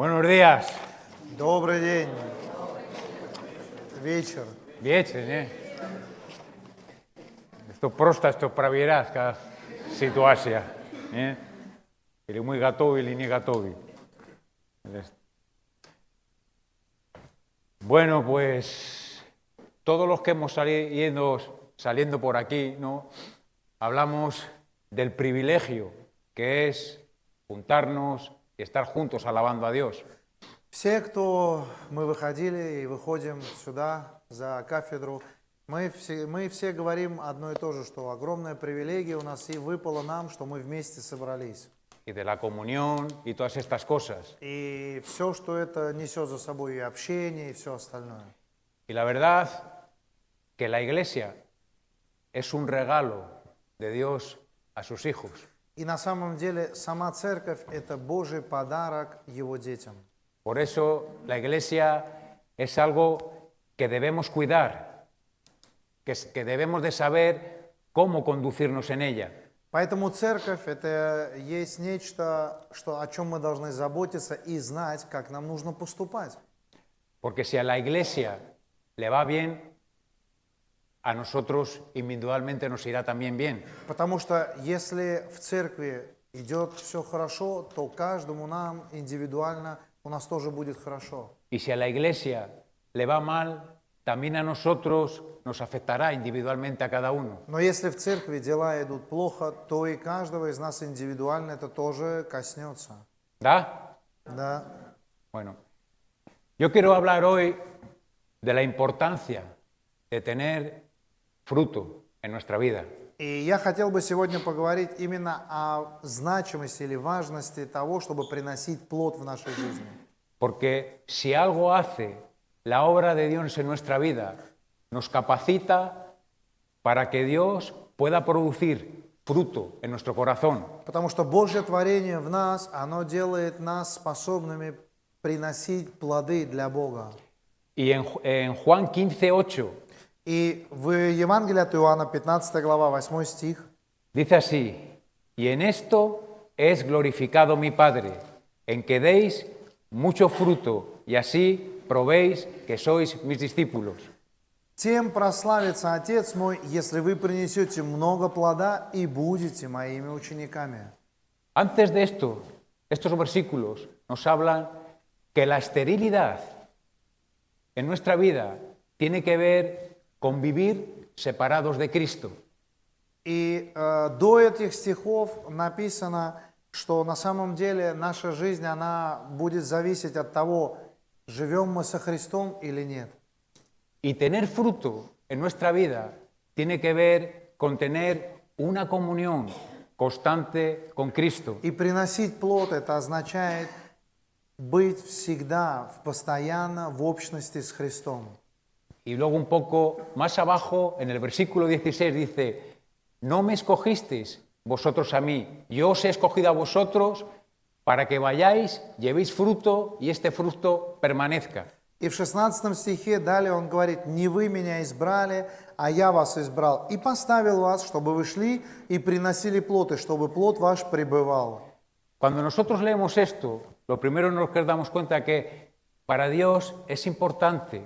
Buenos días. Добрый день. Вечер. Вечер, не? Это просто, что проверять как ситуация, не? Или мы готовы, или не готовы. Bueno, pues todos los que hemos saliendo por aquí, ¿no? Hablamos del privilegio que es juntarnos y estar juntos alabando a Dios. Все, кто мы выходили и выходим сюда, за кафедру, мы все говорим одно и то же, что огромная привилегия у нас и выпала нам, что мы вместе собрались. Y de la comunión y todas estas cosas. И все, что это несет за собой, и общение, и все остальное. Y la verdad que la Iglesia es un regalo de Dios a sus hijos. И на самом деле сама церковь – это Божий подарок Его детям. Por eso la Iglesia es algo que debemos cuidar, que debemos de saber cómo conducirnos en ella. Поэтому церковь – это есть нечто, о чем мы должны заботиться и знать, как нам нужно поступать. Porque si a la Iglesia le va bien, a nosotros individualmente nos irá también bien. Потому что если в церкви идет все хорошо, то каждому нам индивидуально у нас тоже будет хорошо. Y si a la Iglesia le va mal, también a nosotros nos afectará individualmente a cada uno. Но если в церкви дела идут плохо, то и каждого из нас индивидуально это тоже коснется. ¿Da? Да. Bueno, yo quiero hablar hoy de la importancia de tener fruto en nuestra vida. И я хотел бы сегодня поговорить именно о значимости или важности того, чтобы приносить плод в нашей жизни. Porque si algo hace la obra de Dios en nuestra vida, nos capacita para que Dios pueda producir fruto en nuestro corazón. Потому что Божье творение в нас, оно делает нас способными приносить плоды для Бога. Y en Juan 15:8 И в Евангелии от Иоанна, 15 глава, 8 стих, dice así: y en esto es glorificado mi Padre, en que deis mucho fruto y así probéis que sois mis discípulos. «Тем прославится Отец мой, если вы принесете много плода и будете моими учениками». Antes de estos versículos nos hablan que la esterilidad en nuestra vida tiene que ver con vivir separados de Cristo. И до этих стихов написано, что на самом деле наша жизнь, она будет зависеть от того, живем мы со Христом или нет. Y tener fruto en nuestra vida tiene que ver con tener una comunión constante con Cristo. И приносить плод, это означает быть всегда, постоянно в общности с Христом. Y luego un poco más abajo, en el versículo 16 dice: no me escogisteis vosotros a mí, yo os he escogido a vosotros para que vayáis, llevéis fruto y este fruto permanezca. И в 16 стихе далее он говорит: «Не вы меня избрали, а я вас избрал и поставил вас, чтобы вы шли и приносили плод, и чтобы плод ваш пребывал». Cuando nosotros leemos esto, lo primero nos damos cuenta que para Dios es importante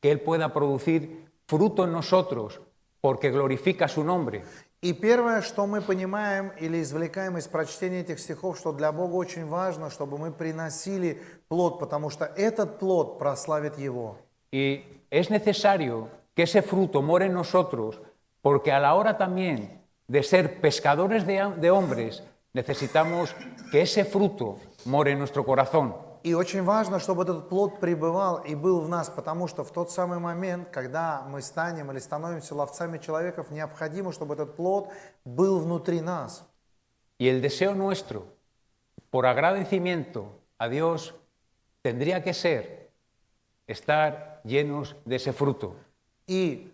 que Él pueda producir fruto en nosotros porque glorifica su nombre. И первое, что мы понимаем или извлекаем из прочтения этих стихов, что для Бога очень важно, чтобы мы приносили плод, потому что этот плод прославит Его. Y es necesario que ese fruto more en nosotros porque a la hora también de ser pescadores de hombres necesitamos que ese fruto more en nuestro corazón. И очень важно, чтобы этот плод пребывал и был в нас, потому что в тот самый момент, когда мы станем или становимся ловцами человеков, необходимо, чтобы этот плод был внутри нас. Y el deseo nuestro, por agradecimiento a Dios, tendría que ser estar llenos de ese fruto. И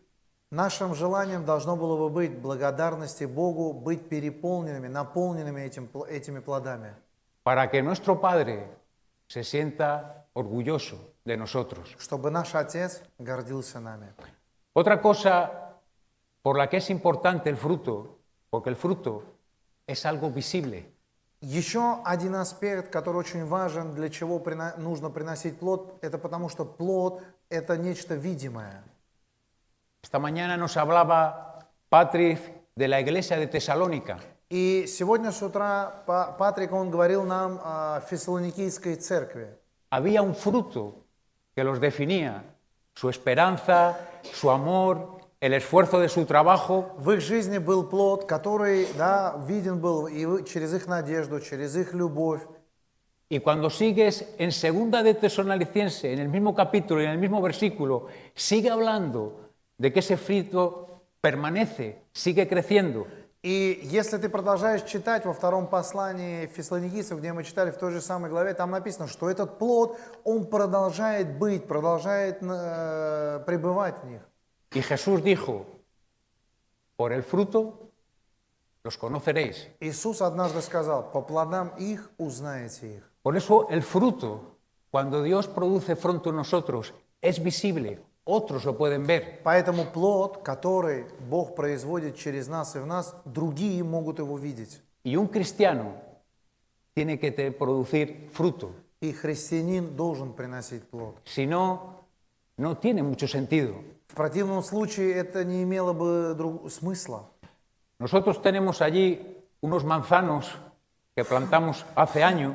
нашим желанием должно было бы быть благодарности Богу, быть переполненными, наполненными этими плодами. Para que nuestro Padre se sienta orgulloso de nosotros. Чтобы наш Отец гордился нами. Otra cosa por la que es importante el fruto, porque el fruto es algo visible. Еще один аспект, который очень важен, для чего нужно приносить плод, это потому что плод – это нечто видимое. Esta mañana nos hablaba Patrick de la iglesia de Tesalónica. И сегодня с утра Патрик, он говорил нам о Фессалоникийской церкви. Había un fruto que los definía, su esperanza, su amor, el esfuerzo de su trabajo. В их жизни был плод, который, да, виден был и через их надежду, через их любовь. Y cuando sigues en segunda de Tesalonicense, en el mismo capítulo y en el mismo versículo, sigue hablando de que ese fruto permanece, sigue creciendo. И если ты продолжаешь читать во втором послании Фессалоникийцев, где мы читали в той же самой главе, там написано, что этот плод, он продолжает быть, продолжает пребывать в них. Y Jesús dijo, por el fruto los conoceréis. Иисус однажды сказал, по плодам их узнаете их. Por eso el fruto, cuando Dios produce fruto en nosotros, es visible, otros lo pueden ver. Поэтому плод, который Бог производит через нас и в нас, другие могут его видеть. Y un cristiano tiene que producir fruto. И христианин должен приносить плод. Si no, no tiene mucho sentido. В противном случае это не имело бы смысла. Nosotros tenemos allí unos manzanos que plantamos hace años.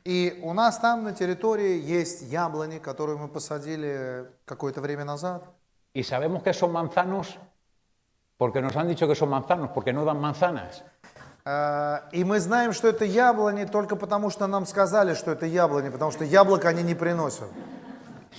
И у нас там на территории есть яблони, которые мы посадили какое-то время назад. Y sabemos que son manzanos porque nos han dicho que son manzanos, porque no dan manzanas. И мы знаем, что это яблони только потому, что нам сказали, что это яблони, потому что яблоко они не приносят.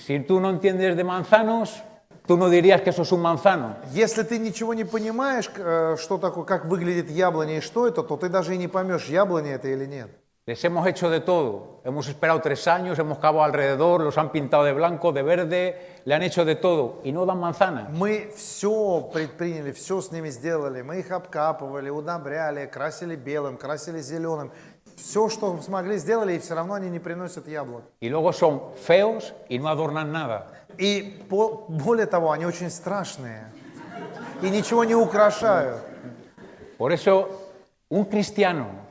Si tú no entiendes de manzanos, tú no dirías que eso es un manzano. Если ты ничего не понимаешь, что такое, как выглядит яблоня и что это, то ты даже и не поймешь, яблоня это или нет. Les hemos hecho de todo. Hemos esperado 3 años, hemos cavado alrededor, los han pintado de blanco, de verde, le han hecho de todo y no dan manzanas. Мы все предприняли, все с ними сделали. Мы их обкапывали, удобряли, красили белым, красили зеленым. Все, что смогли, сделали, и все равно они не приносят яблок. Y luego son feos y no adornan nada. И более того, они очень страшные и ничего не украшают. Por eso, un cristiano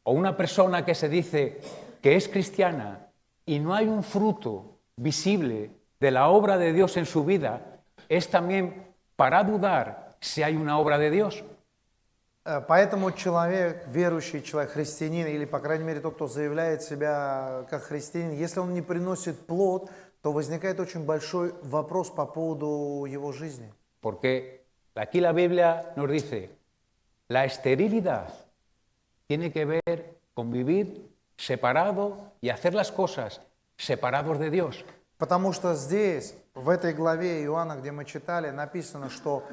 o una persona que se dice que es cristiana y no hay un fruto visible de la obra de Dios en su vida, es también para dudar si hay una obra de Dios. Поэтому человек, верующий человек, христианин, или, по крайней мере, тот, кто заявляет себя как христианин, если он не приносит плод, то возникает очень большой вопрос по поводу его жизни. Porque aquí la Biblia nos dice, la esterilidad tiene que ver con vivir separado y hacer las cosas separados de Dios. Потому что здесь, в этой главе Иоанна, где мы читали, написано, что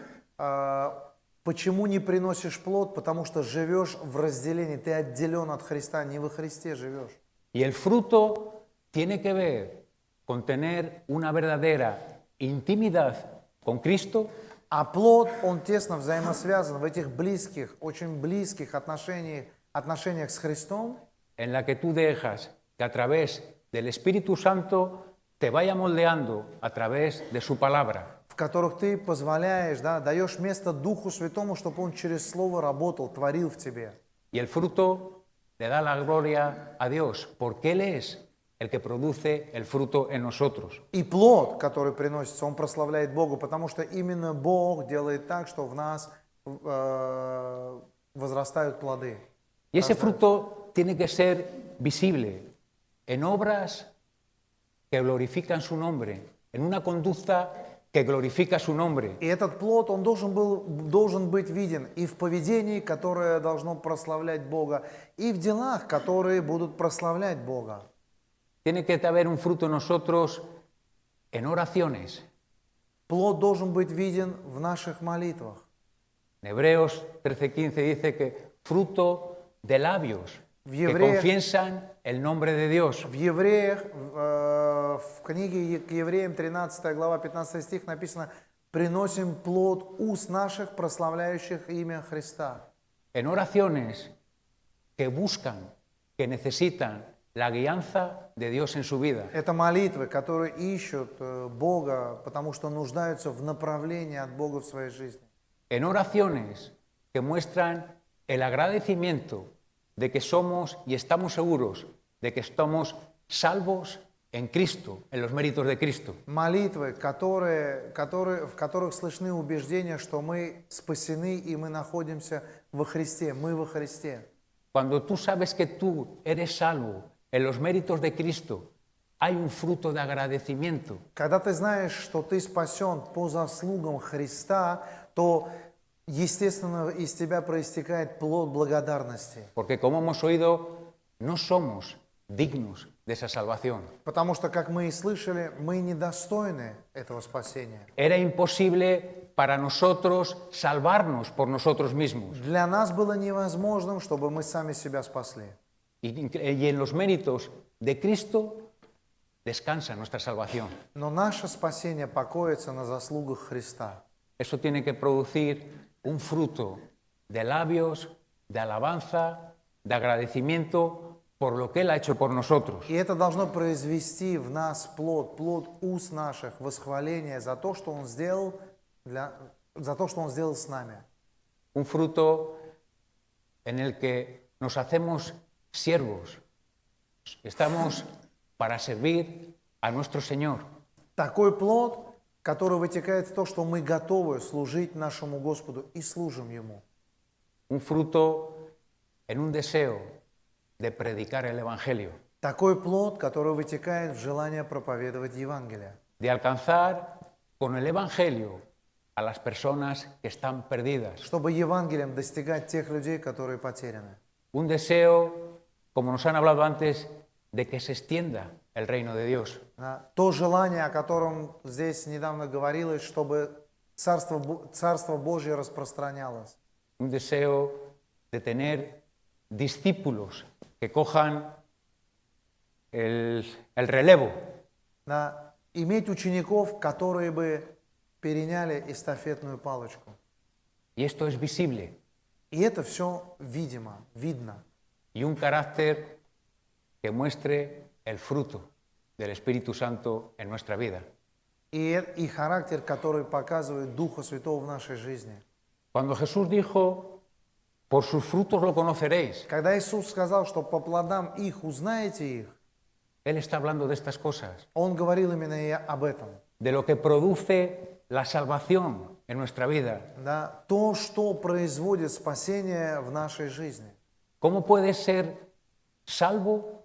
почему не приносишь плод, потому что живешь в разделении, ты отделен от Христа, не во Христе живешь. Y el fruto tiene que ver con tener una verdadera intimidad con Cristo. А плод, он тесно взаимосвязан в этих близких, очень близких отношениях с Христом, en la que tú dejas que a través del Espíritu Santo te vaya moldeando a través de su palabra. в которых ты позволяешь, да, даешь место Духу Святому, чтобы Он через Слово работал, творил в тебе. Y el fruto le da la gloria a Dios, porque Él es el que produce el fruto en nosotros. И плод, который приносится, он прославляет Бога, потому что именно Бог делает так, что в нас возрастают плоды. Y ese fruto tiene que ser visible en obras que glorifican su nombre, en una conducta que glorifica su nombre. И этот плод, он должен быть виден и в поведении, которое должно прославлять Бога, и в делах, которые будут прославлять Бога. Tiene que haber un fruto en nosotros en oraciones. Плод должен быть виден в наших молитвах. En Hebreos 13:15 dice que fruto de labios que confiesan el nombre de Dios. В Евреях, в книге к Евреям, 13 глава, 15 стих написано: «Приносим плод уст наших, прославляющих имя Христа». En oraciones que buscan, que necesitan la guianza de Dios en su vida. Это молитвы, которые ищут Бога, потому что нуждаются в направлении от Бога в своей жизни. En oraciones que muestran el agradecimiento de que somos y estamos seguros de que estamos salvos en Cristo, en los méritos de Cristo. Молитвы, в которых слышны убеждения, что мы спасены и мы находимся во Христе, мы во Христе. Cuando tú sabes que tú eres salvo en los méritos de Cristo, hay un fruto de agradecimiento. Когда ты знаешь, что ты спасен по заслугам Христа, то, естественно, из тебя проистекает плод благодарности. Porque como hemos oído, no somos dignos de esa salvación. Потому что, как мы и слышали, мы недостойны этого спасения. Era imposible para nosotros salvarnos por nosotros mismos. Для нас было невозможным, чтобы мы сами себя спасли. Y en los méritos de Cristo descansa nuestra salvación. Но наше спасение покоится на заслугах Христа. Eso tiene que producir un fruto de labios, de alabanza, de agradecimiento por lo que Él ha hecho por nosotros. И это должно произвести в нас плод уст наших, восхваления за то, что Он сделал, за то, что Он сделал с нами. Un fruto en el que nos hacemos siervos. Estamos para servir a nuestro Señor. Такой плод, который вытекает в то, что мы готовы служить нашему Господу и служим Ему. Un fruto en un deseo de predicar el Evangelio. Такой плод, который вытекает в желание проповедовать Евангелие. De alcanzar con el Evangelio a las personas que están perdidas. Чтобы Евангелием достигать тех людей, которые потеряны. Un deseo, como nos han hablado antes, de que se extienda el reino de Dios. То желание, о котором здесь недавно говорилось, чтобы Царство Божье распространялось. Un deseo de tener discípulos que cojan el relevo. Иметь учеников, которые бы переняли эстафетную палочку. Y esto es visible. И это все видно. Y un carácter que muestre el fruto del Espíritu Santo en nuestra vida. И характер, который показывает Духа Святого в нашей жизни. Cuando Jesús dijo, por sus frutos lo conoceréis, Когда Иисус сказал, что по плодам их узнаете их, Él está hablando de estas cosas, Он говорил именно и об этом. de lo que produce la salvación en nuestra vida. То, что производит спасение в нашей жизни. ¿Cómo puedes ser salvo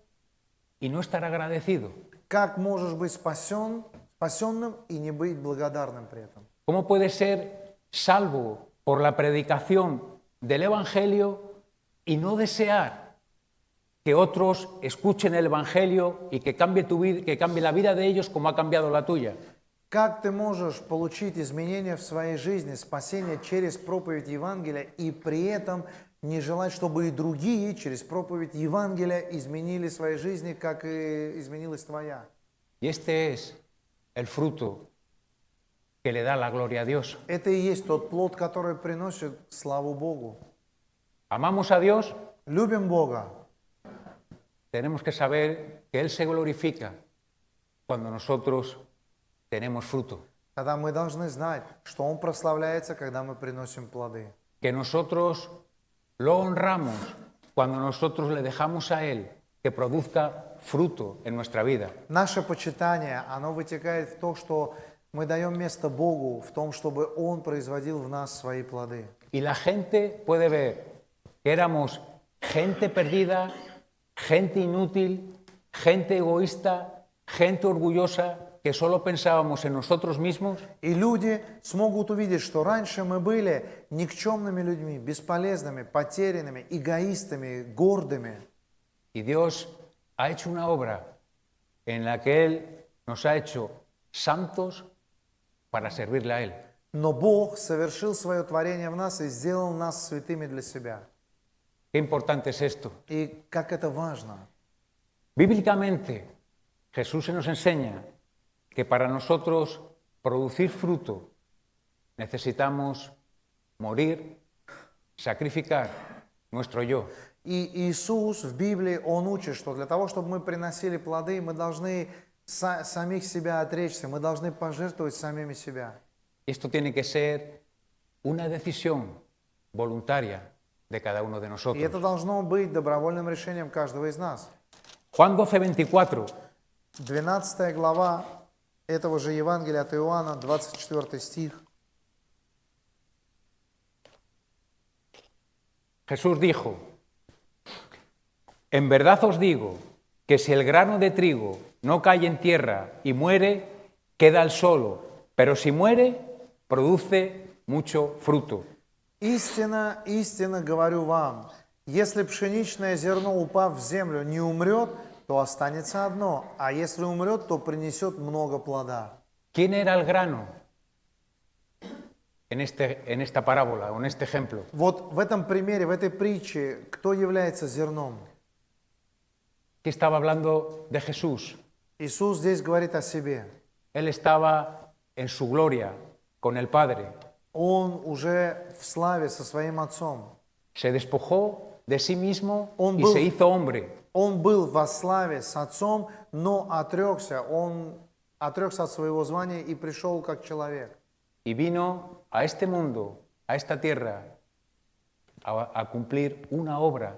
y no estar agradecido? Как можешь быть спасенным и не быть благодарным при этом? ¿Cómo puedes ser salvo por la predicación del Evangelio y no desear que otros escuchen el Evangelio y que cambie tu vida, que cambie la vida de ellos como ha cambiado la tuya? Как ты можешь получить изменения в своей жизни, спасение через проповедь Евангелия и при этом не желать, чтобы и другие через проповедь Евангелия изменили свои жизни, как и изменилась твоя? Y este es el fruto que le da la gloria a Dios. Это и есть тот плод, который приносит славу Богу. ¿Amamos a Dios? Любим Бога. Tenemos que saber que Él se glorifica cuando nosotros tenemos fruto. Тогда мы должны знать, что Он прославляется, когда мы приносим плоды. Que nosotros lo honramos cuando nosotros le dejamos a Él que produzca fruto en nuestra vida. Наше почитание, оно вытекает в то, что мы даем место Богу в том, чтобы Он производил в нас свои плоды. Y la gente puede ver que éramos gente perdida, gente inútil, gente egoísta, gente orgullosa, que solo pensábamos en nosotros mismos. И люди смогут увидеть, что раньше мы были никчемными людьми, бесполезными, потерянными, эгоистами, гордыми. Y Dios ha hecho una obra en la que Él nos ha hecho santos para servirle a Él. Но Бог совершил свое творение в нас и сделал нас святыми для себя. Qué importante es esto. И как это важно. Bíblicamente, Jesús se nos enseña que para nosotros producir fruto necesitamos morir, sacrificar nuestro yo. И Иисус в Библии, Он учит, что для того, чтобы мы приносили плоды, мы должны самих себя отречься, мы должны пожертвовать самими себя. Esto tiene que ser una decisión voluntaria de cada uno de И nosotros. это должно быть добровольным решением каждого из нас. Juan 12:24. 12 глава этого же Евангелия от Иоанна, 24 стих. Jesús dijo, en verdad os digo que si el grano de trigo no cae en tierra y muere, queda al solo, pero si muere, produce mucho fruto. Истинно, истинно говорю вам, если пшеничное зерно, упав в землю, не умрет, то останется одно, а если умрет, то принесет много плода. ¿Quién era el grano en esta parábola o en este ejemplo? Вот в этом примере, в этой притче, кто является зерном? Que estaba hablando de Jesús. Иисус здесь говорит о себе. Él estaba en su gloria con el Padre. Он уже в славе со своим Отцом. Se despojó de sí mismo Он y был- se hizo hombre. Он был во славе с Отцом, но отрекся. Он отрекся от своего звания и пришел как человек. Y vino a este mundo, a esta tierra, a cumplir una obra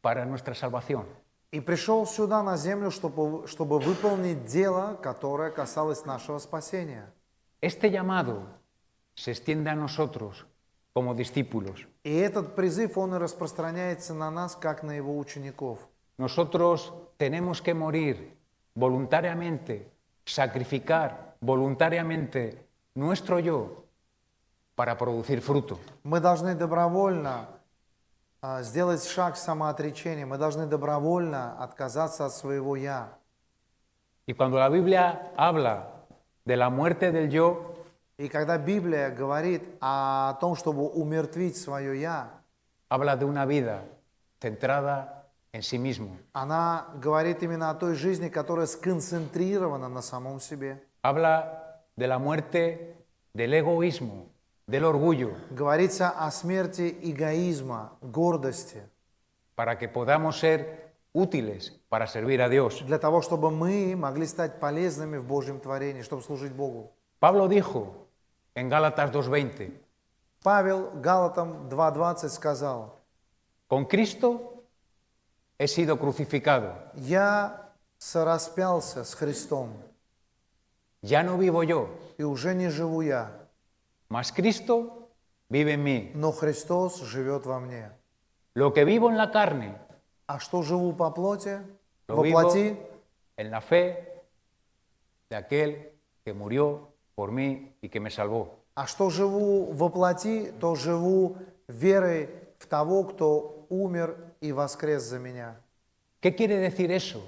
para nuestra salvación. И пришел сюда, на землю, чтобы выполнить дело, которое касалось нашего спасения. Este llamado se extiende a nosotros como discípulos. И этот призыв, он и распространяется на нас, как на его учеников. Nosotros tenemos que morir voluntariamente, sacrificar voluntariamente nuestro yo para producir fruto. Мы должны добровольно сделать шаг самоотречения, мы должны добровольно отказаться от своего «я». Y cuando la Biblia habla de la muerte del yo, И когда Библия говорит о том, чтобы умертвить свое «я», habla de una vida centrada en sí mismo. она говорит именно о той жизни, которая сконцентрирована на самом себе. Habla de la muerte del egoísmo, del orgullo, Говорится о смерти эгоизма, гордости, para que podamos ser útiles para servir a Dios. для того, чтобы мы могли стать полезными в Божьем творении, чтобы служить Богу. Pablo dijo en Gálatas 2:20, Павел Галатам 2:20 сказал: con Cristo he sido crucificado, «Я сораспялся с Христом, ya no vivo yo, и уже не живу я, mas Cristo vive en mí. но Христос живет во мне». Lo que vivo en la carne, А что живу по плоти? lo Во vivo плоти? en la fe de aquel que murió por mí y que me salvó. А что живу во плоти, то живу верой в того, кто умер и воскрес за меня. ¿Qué quiere decir eso?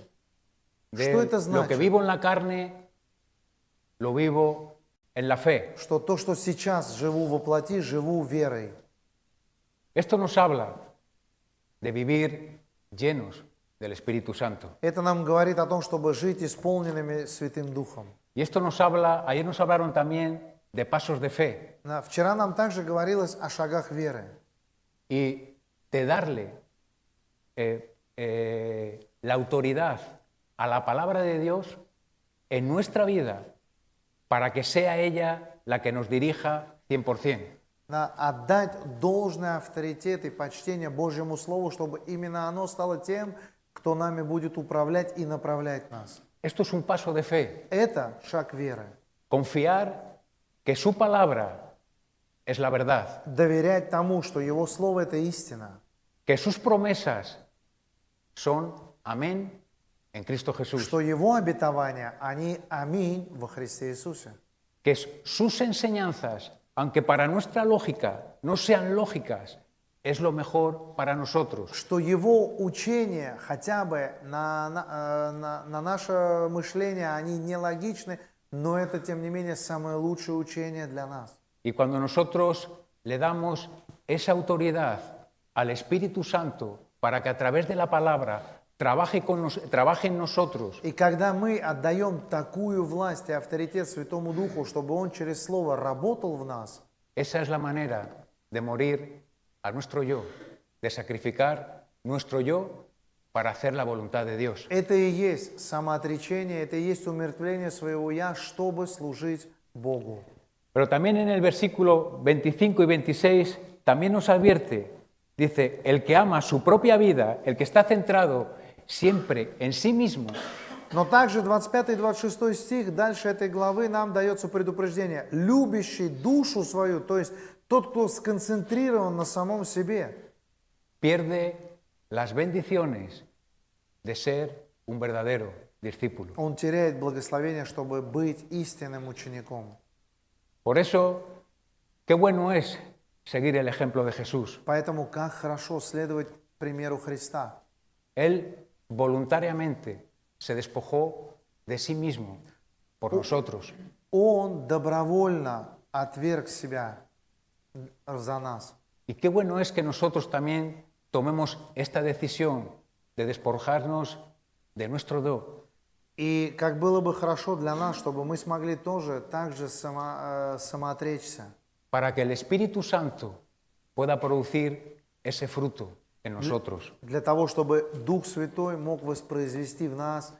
Что это Lo que значит? vivo en la carne, lo vivo en la fe. Что то, что сейчас живу во плоти, живу верой. Esto nos habla de vivir llenos del Espíritu Santo. Это нам говорит о том, чтобы жить исполненными Святым Духом. Y esto nos habla, ayer nos hablaron también de pasos de fe Вчера нам также говорилось о шагах веры. y de darle la autoridad a la palabra de Dios en nuestra vida para que sea ella la que nos dirija 100%. Отдать должный авторитет и почтение Божьему Слову, чтобы именно оно стало тем, кто нами будет управлять и направлять нас. Esto es un paso de fe. Это шаг веры. Confiar que su palabra es la verdad, Доверять тому, что Его Слово – это истина, que sus promesas son amén en Cristo Jesús, что Его обетования, они аминь во Христе Иисусе, que sus enseñanzas, aunque para nuestra lógica no sean lógicas, es lo mejor para nosotros. что Его учения, хотя бы на наше мышление, они нелогичны, но это, тем не менее, самое лучшее учение для нас. Y cuando nosotros le damos esa autoridad al Espíritu Santo para que a través de la palabra trabaje en nosotros, И когда мы отдаем такую власть и авторитет Святому Духу, чтобы Он через Слово работал в нас, esa es la manera de morir a nuestro yo, de sacrificar nuestro yo para hacer la voluntad de Dios. это и есть самоотречение, это и есть умертвление своего «я», чтобы служить Богу. Pero también en el versículo 25 y 26 también nos advierte Dice, el que ama su propia vida, el que está centrado siempre en sí mismo, Но также 25 и 26 стих дальше этой главы нам дается предупреждение. Любящий душу свою, то есть тот, кто сконцентрирован на самом себе, pierde las bendiciones de ser un verdadero discípulo. он теряет благословение, чтобы быть истинным учеником. Por eso, qué bueno es seguir el ejemplo de Jesús. Поэтому как хорошо следовать примеру Христа. Él voluntariamente se despojó de sí mismo por nosotros. Он добровольно отверг себя за нас. Y qué bueno es que nosotros también tomemos esta decisión de despojarnos de nuestro yo. И как было бы хорошо для нас, чтобы мы смогли тоже так же самоотречься, Para que el Espíritu Santo pueda producir ese fruto en nosotros. для того, чтобы Дух Святой мог воспроизвести в нас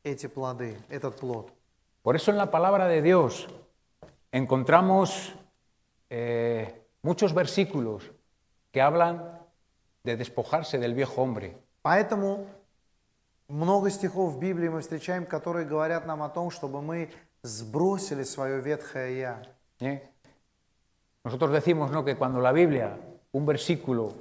эти плоды, этот плод. Por eso en la palabra de Dios encontramos muchos versículos que hablan de despojarse del viejo hombre. Поэтому много стихов в Библии мы встречаем, которые говорят нам о том, чтобы мы сбросили свое ветхое «я». ¿Eh? Nosotros decimos, ¿no?, que cuando la Biblia, un versículo,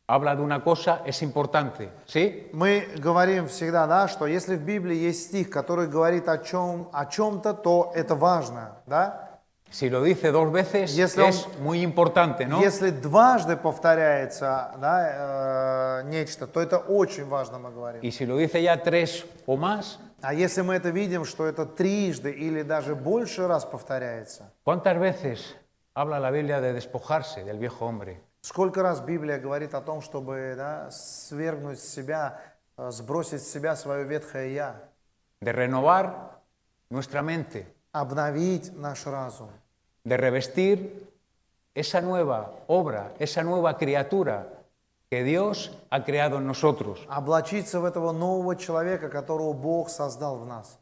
habla de una cosa, es importante, ¿sí? Мы говорим всегда, да, что если в Библии есть стих, который говорит о чем-то, то это важно, да? Si lo dice dos veces, Если es muy importante, ¿no? Если дважды повторяется, да, нечто, то это очень важно, мы говорим. Y si lo dice ya tres o más, А если мы это видим, что это трижды или даже больше раз повторяется, ¿cuántas veces habla la Biblia de despojarse del viejo hombre? сколько раз Библия говорит о том, чтобы, да, свергнуть с себя, сбросить с себя свое ветхое «я», De renovar nuestra mente, обновить наш разум, de revestir esa nueva obra, esa nueva criatura que Dios ha creado en nosotros. облачиться в этого нового человека, которого Бог создал в нас.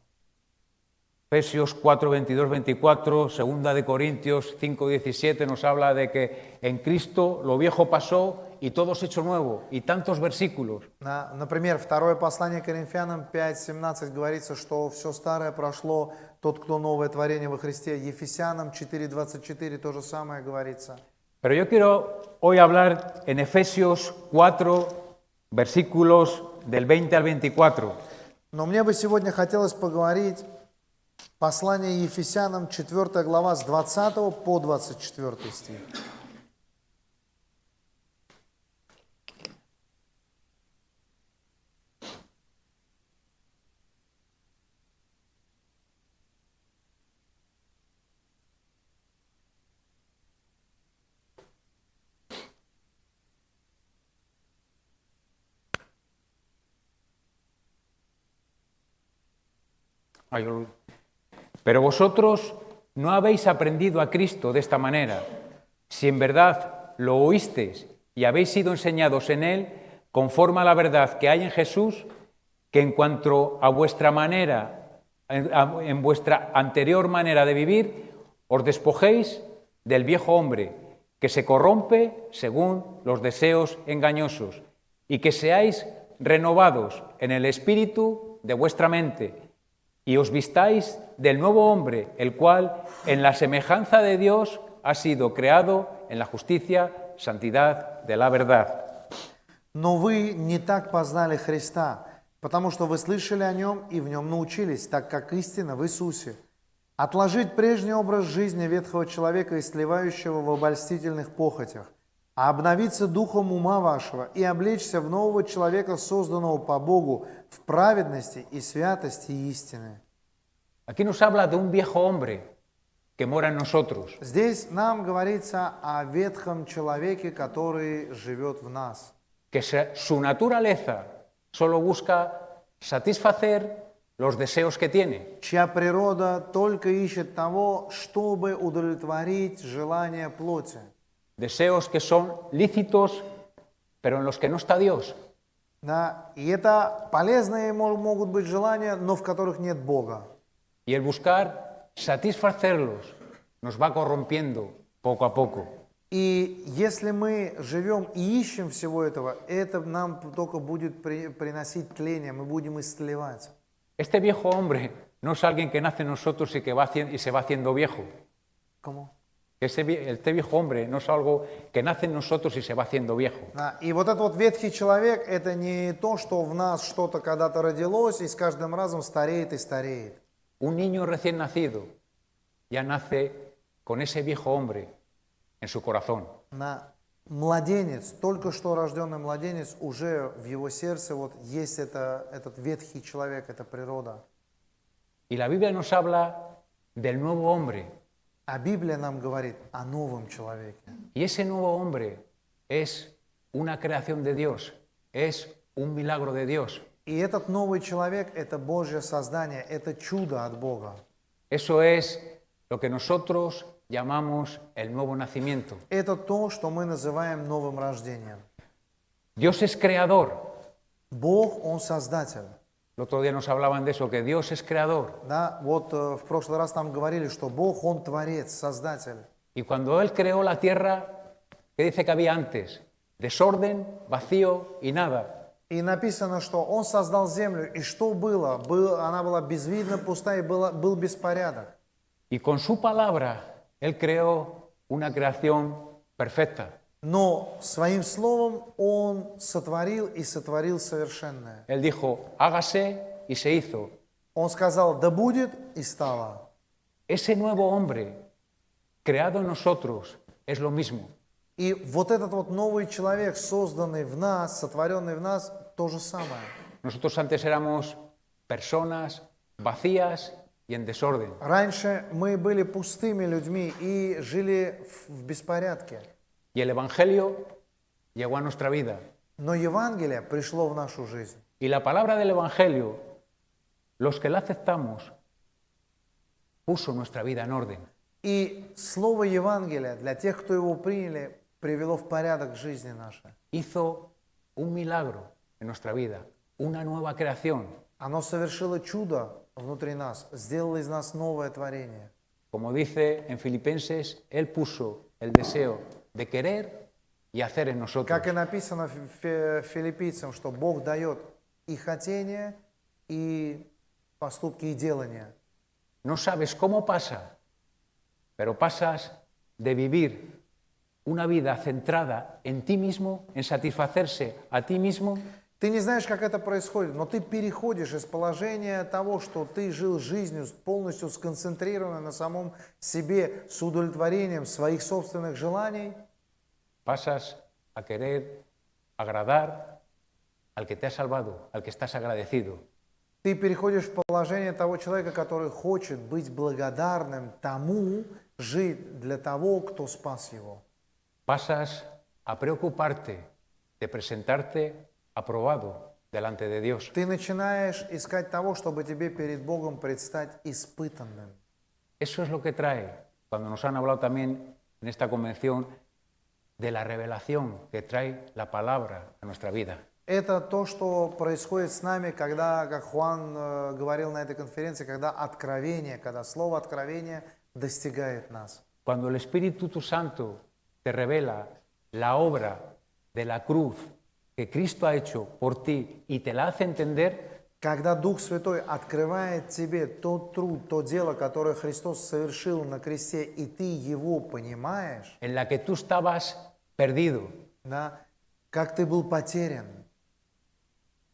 Efesios 4, 22, 24, Segunda de Corintios 5, 17 nos habla de que en Cristo lo viejo pasó y todo se hecho nuevo, y tantos versículos. Например, второе послание Коринфянам 5:17 говорится, что все старое прошло, тот, кто новое творение во Христе. Ефесянам 4:24 то же самое говорится. Pero yo quiero hoy hablar en Efesios 4, versículos del 20 al 24. Но мне бы сегодня хотелось поговорить послание Ефесянам 4 глава с 20 по 24 стих. Pero vosotros no habéis aprendido a Cristo de esta manera. Si en verdad lo oísteis y habéis sido enseñados en Él, conforme a la verdad que hay en Jesús, que en cuanto a vuestra manera, en vuestra anterior manera de vivir, os despojéis del viejo hombre, que se corrompe según los deseos engañosos, y que seáis renovados en el espíritu de vuestra mente, y os vistáis del nuevo hombre, el cual, en la semejanza de Dios, ha sido creado en la justicia, santidad de la verdad. Но вы не так познали Христа, потому что вы слышали о Нем и в Нем научились, так как истина в Иисусе. Отложить прежний образ жизни ветхого человека, истлевающего в обольстительных похотях, а обновиться духом ума вашего и облечься в нового человека, созданного по Богу, в праведности и святости и истины. Aquí nos habla de un viejo hombre que mora en nosotros. Здесь нам говорится о ветхом человеке, который живет в нас. Que su naturaleza solo busca satisfacer los deseos que tiene. Чья природа только ищет того, чтобы удовлетворить желания плоти. Deseos que son lícitos, pero en los que no está Dios. Да, и это полезные могут быть желания, но в которых нет Бога. Y el buscar satisfacerlos nos va corrompiendo poco a poco. И если мы живем и ищем всего этого, это нам только будет приносить тление, мы будем истлевать. Este viejo hombre no es alguien que nace en nosotros y que y se va haciendo viejo. ¿Cómo? Este viejo hombre no es algo que nace en nosotros y se va haciendo viejo. Да, и вот этот вот ветхий человек, это не то, что в нас что-то когда-то родилось и с каждым разом стареет и стареет. Un niño recién nacido ya nace con ese viejo hombre en su corazón. Младенец, только что рожденный младенец, уже в его сердце вот есть этот ветхий человек, эта природа. Y la Biblia nos habla del nuevo hombre. А Библия нам говорит о новом человеке. Y ese nuevo hombre es una creación de Dios, es un milagro de Dios. И этот новый человек – это Божье создание, это чудо от Бога. Eso es lo que nosotros llamamos el nuevo nacimiento. Это то, что мы называем новым рождением. Dios es creador. Бог, Он создатель. El otro día nos hablaban de eso, que Dios es creador. Да, вот в прошлый раз нам говорили, что Бог, Он творец, создатель. Y cuando Él creó la tierra, ¿qué dice que había antes? Desorden, vacío y nada. И написано, что Он создал землю, и что было? Она была безвидна, пустая, и был беспорядок. Y con su palabra, Él creó una creación perfecta. Но своим словом Он сотворил и сотворил совершенное. Él dijo, hágase y se hizo. Он сказал, да будет, и стало. Ese nuevo hombre, creado en nosotros, es lo mismo. И вот этот вот новый человек, созданный в нас, сотворенный в нас, то же самое. Nosotros antes éramos personas vacías y en desorden. Раньше мы были пустыми людьми и жили в беспорядке. Y el Evangelio llegó a nuestra vida. Но Евангелие пришло в нашу жизнь. Y la palabra del Evangelio, los que la aceptamos, puso nuestra vida en orden. И слово Евангелия для тех, кто его приняли, привело в порядок жизни нашей. Hizo un milagro en nuestra vida, una nueva creación. Оно совершило чудо внутри нас, сделало из нас новое творение. Como dice en Filipenses, Él puso el deseo de querer y hacer en nosotros. Как и написано филиппийцам, что Бог дает и хотение, и поступки, и делания. No sabes cómo pasa, pero pasas de vivir una vida centrada en ti mismo, en satisfacerse a ti mismo. Ты не знаешь, как это происходит, но ты переходишь из положения того, что ты жил жизнью полностью сконцентрированной на самом себе, с удовлетворением своих собственных желаний. Pasas a querer agradar al que te ha salvado, al que estás agradecido. Ты переходишь в положение того человека, который хочет быть благодарным тому, жить для того, кто спас его. Pasas a preocuparte de presentarte aprobado delante de Dios. Ты начинаешь искать того, чтобы тебе перед Богом предстать испытанным. Eso es lo que trae, cuando nos han hablado también en esta convención, de la revelación que trae la palabra a nuestra vida. Это то, что происходит с нами, когда, как Хуан говорил на этой конференции, когда откровение, когда слово откровение достигает нас. Cuando el Espíritu Santo te revela la obra de la cruz que Cristo ha hecho por ti y te la hace entender, когда Дух Святой открывает тебе тот труд, то дело, которое Христос совершил на кресте, и ты его понимаешь, en la que tú estabas perdido, да, как ты был потерян.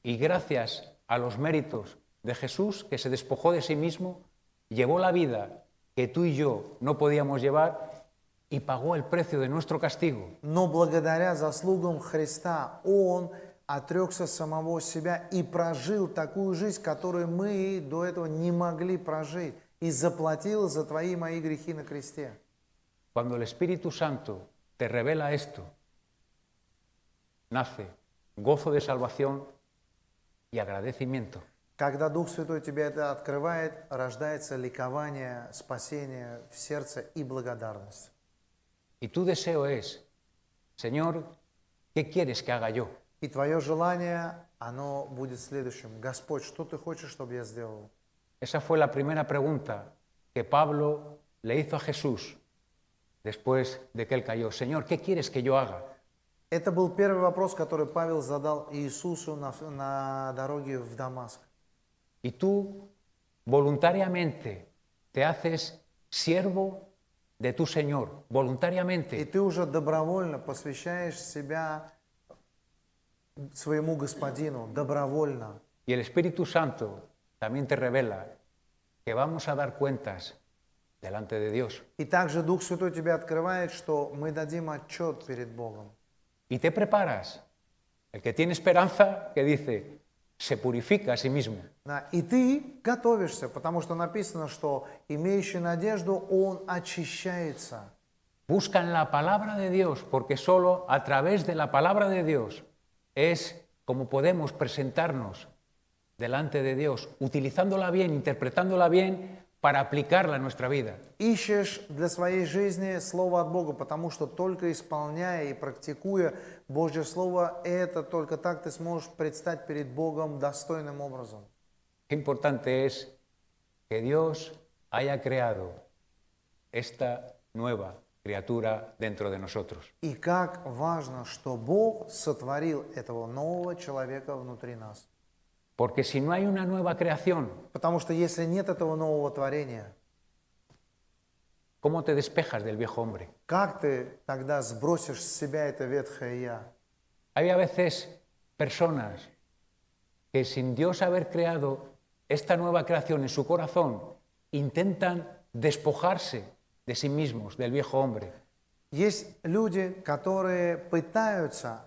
Y gracias a los méritos de Jesús, que se despojó de sí mismo, llevó la vida que tú y yo no podíamos llevar y pagó el precio de nuestro castigo. Но благодаря заслугам Христа Он отрекся самого себя и прожил такую жизнь, которую мы до этого не могли прожить, и заплатил за твои и мои грехи на кресте. Cuando el Espíritu Santo te revela esto, nace gozo de salvación y agradecimiento. Когда Дух Святой тебе это открывает, рождается ликование, спасение в сердце и благодарность. Y tu deseo es, Señor, ¿qué quieres que haga yo? И твое желание, оно будет следующим. Господь, что ты хочешь, чтобы я сделал? Esa fue la primera pregunta que Pablo le hizo a Jesús. después de que él cayó, Señor, ¿qué quieres que yo haga? Это был первый вопрос, который Павел задал Иисусу на дороге в Дамаск. Y tú voluntariamente te haces siervo de tu Señor, И voluntariamente. ты уже добровольно посвящаешь себя своему Господину, добровольно. Y el Espíritu Santo también te revela que vamos a dar cuentas delante de Dios. И также Дух Святой тебе открывает, что мы дадим отчет перед Богом. Y te preparas. El que tiene esperanza, que dice, se purifica a sí mismo. Да, и ты готовишься, потому что написано, что имеющий надежду, он очищается. Buscan la palabra de Dios, porque solo a través de la palabra de Dios es como podemos presentarnos delante de Dios, utilizándola bien, interpretándola bien, para aplicarla a nuestra vida. Ищешь для своей жизни Слово от Бога, потому что только исполняя и практикуя Божье Слово, это только так ты сможешь предстать перед Богом достойным образом. Qué importante es que Dios haya creado esta nueva criatura dentro de nosotros. И как важно, что Бог сотворил этого нового человека внутри нас. Porque si no hay una nueva creación, Потому что если нет этого нового творения, ¿cómo te despejas del viejo hombre? как ты тогда сбросишь с себя это ветхое «я»? Hay a veces personas que sin Dios haber creado esta nueva creación en su corazón, intentan despojarse de sí mismos, del viejo hombre. Есть люди, которые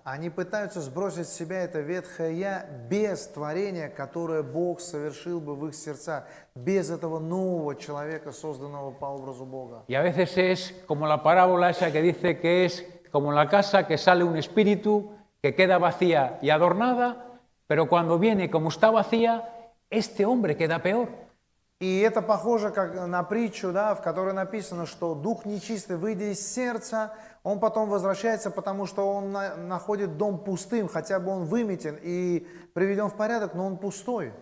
они пытаются сбросить с себя это ветхое «я» без творения, которое Бог совершил бы в их сердцах, без этого нового человека, созданного по образу Бога. Y a veces es como la parábola esa que dice que es como la casa que sale un espíritu, que queda vacía y adornada, pero cuando viene como está vacía, este hombre queda peor. И это похоже как на притчу, да, в которой написано, что дух нечистый, выйдя из сердца, он потом возвращается, потому что он находит дом пустым, хотя бы он выметен и приведен в порядок, но он пустой.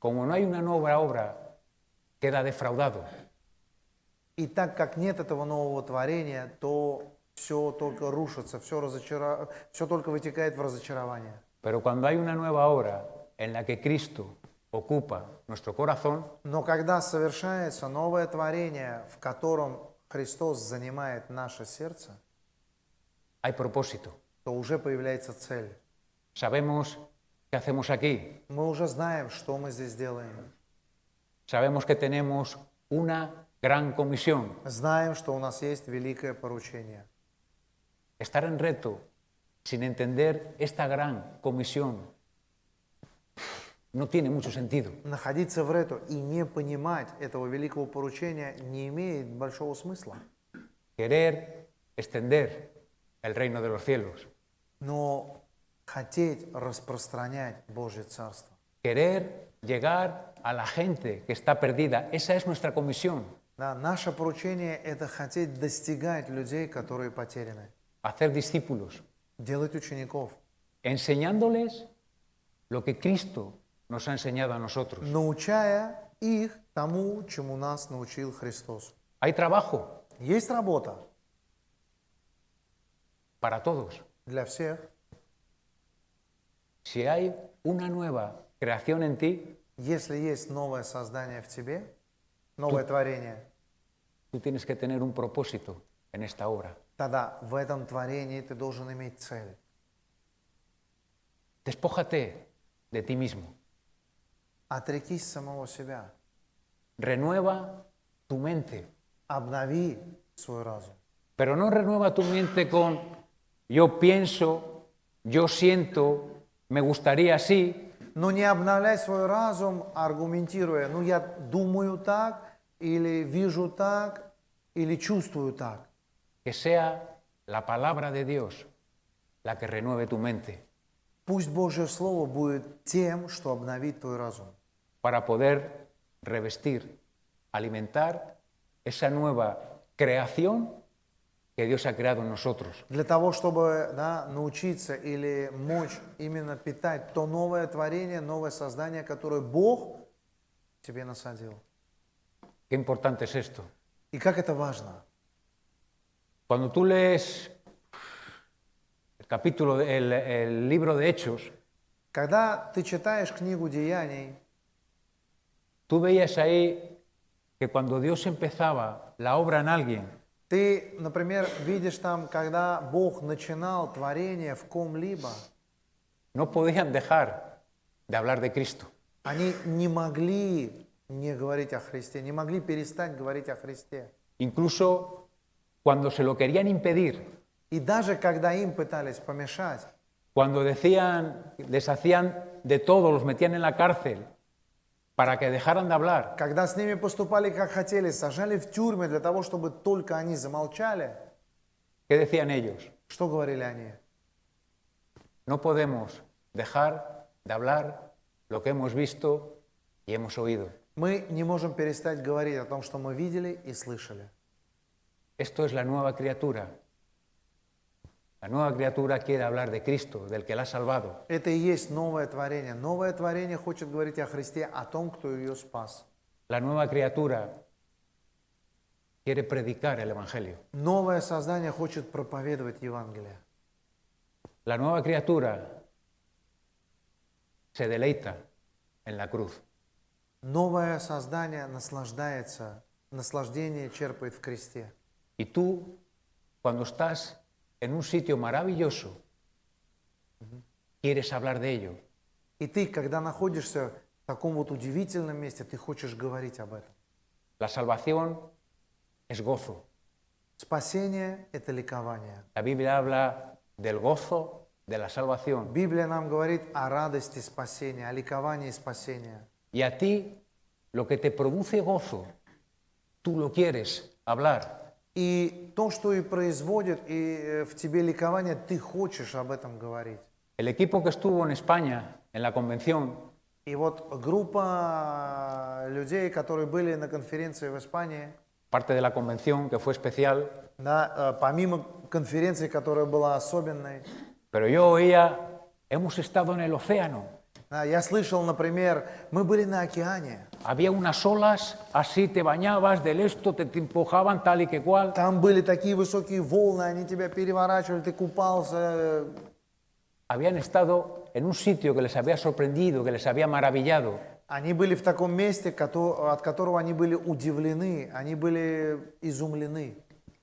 Como no hay una nueva obra, queda defraudado. И так как нет этого нового творения, то все только рушится, все только вытекает в разочарование. Pero cuando hay una nueva obra en la que Cristo ocupa nuestro corazón, Но когда совершается новое творение, в котором Христос занимает наше сердце, hay propósito. то уже появляется цель. Sabemos qué hacemos aquí. Мы уже знаем, что мы здесь делаем. Sabemos que tenemos una gran comisión. Знаем, что у нас есть великое поручение. Estar en reto sin entender esta gran comisión no tiene mucho sentido. Находиться в рету и не понимать этого великого поручения не имеет большого смысла. Querer extender el reino de los cielos. Но хотеть распространять Божье Царство. Querer llegar a la gente que está perdida. Esa es nuestra comisión. Да, наше поручение – это хотеть достигать людей, которые потеряны. Hacer discípulos. Делать учеников. Enseñándoles lo que Cristo nos ha enseñado a nosotros. Научая их тому, чему нас научил Христос. Hay trabajo Есть работа para todos. для всех. Si hay una nueva creación en ti, Если есть новое создание в тебе, новое творение, tú tienes que tener un propósito en esta obra. тогда в этом творении ты должен иметь цель. Despójate de ti mismo. Отрекись самого себя. Renueva tu mente. Обнови свой разум. Pero no renueva tu mente con yo pienso, yo siento, me gustaría así. Но не обновляй свой разум, аргументируя, я думаю так, или вижу так, или чувствую так. Que sea la palabra de Dios la que renueve tu mente Пусть Божье Слово будет тем, что обновит твой разум. para poder revestir, alimentar esa nueva creación que Dios ha creado en nosotros. Для того, чтобы научиться или мочь именно питать то новое творение, новое создание, которое Бог тебе насадил. Qué importante es esto. И как это важно. Cuando tú lees el libro de Hechos, Когда ты читаешь книгу Деяний, tú veías ahí que cuando Dios empezaba la obra en alguien, ты, например, видишь там, когда Бог начинал творение в ком-либо, no podían dejar de hablar de Cristo. они не могли не говорить о Христе, не могли перестать говорить о Христе. Incluso cuando se lo querían impedir, И даже когда им пытались помешать, cuando decían, les hacían de todo, los metían en la cárcel para que dejaran de hablar, когда с ними поступали как хотели, сажали в тюрьмы для того, чтобы только они замолчали, ¿qué decían ellos? что говорили они? No podemos dejar de hablar lo que hemos visto y hemos oído. Мы не можем перестать говорить о том, что мы видели и слышали. Esto es la nueva criatura. La nueva criatura quiere hablar de Cristo, del que la ha salvado. Это и есть новое творение. Новое творение хочет говорить о Христе, о том, кто ее спас. La nueva criatura quiere predicar el Evangelio. Новое создание хочет проповедовать Евангелие. La nueva criatura se deleita en la cruz. Новое создание наслаждается, наслаждение черпает в кресте. Y tú, cuando estás en un sitio maravilloso, quieres hablar de ello. И ты, когда находишься в таком вот удивительном месте, ты хочешь говорить об этом. La salvación es gozo. Спасение – это ликование. La Biblia habla del gozo de la salvación. Библия нам говорит о радости спасения, о ликовании спасения. Y a ti, lo que te produce gozo, tú lo quieres hablar. И то, что и производит и в тебе ликование, ты хочешь об этом говорить. El equipo que estuvo en España, en la convención, И вот группа людей, которые были на конференции в Испании, parte de la convención que fue especial, да, помимо конференции, которая была особенной, pero yo oía, hemos estado en el océano. да, я слышал, например, мы были на океане. Había unas olas, así te bañabas del esto, te empujaban tal y que cual. Там были такие высокие волны, они тебя переворачивали, ты купался. Habían estado en un sitio que les había sorprendido, que les había maravillado. Они были в таком месте, от которого они были удивлены, они были изумлены.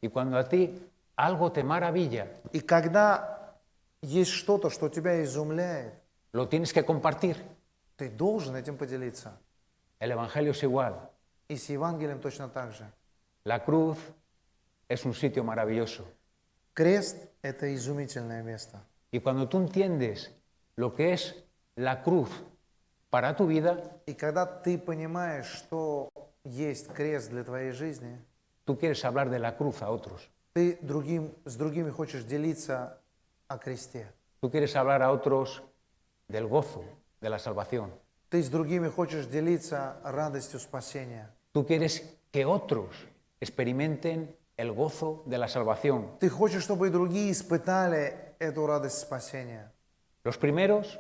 Y cuando a ti algo te maravilla, И когда есть что-то, что тебя изумляет, lo tienes que compartir. ты должен этим поделиться. El Evangelio es igual. И с Евангелием точно так же. La cruz es un sitio maravilloso. Крест – это изумительное место. Y cuando tú entiendes lo que es la cruz para tu vida, И когда ты понимаешь, что есть крест для твоей жизни, tú quieres hablar de la cruz a otros. ты с другими хочешь делиться о кресте. Tú quieres hablar a otros del gozo de la salvación. Ты с другими хочешь делиться радостью спасения. Tú quieres que otros experimenten el gozo de la salvación. Ты хочешь, чтобы и другие испытали эту радость спасения. Los primeros,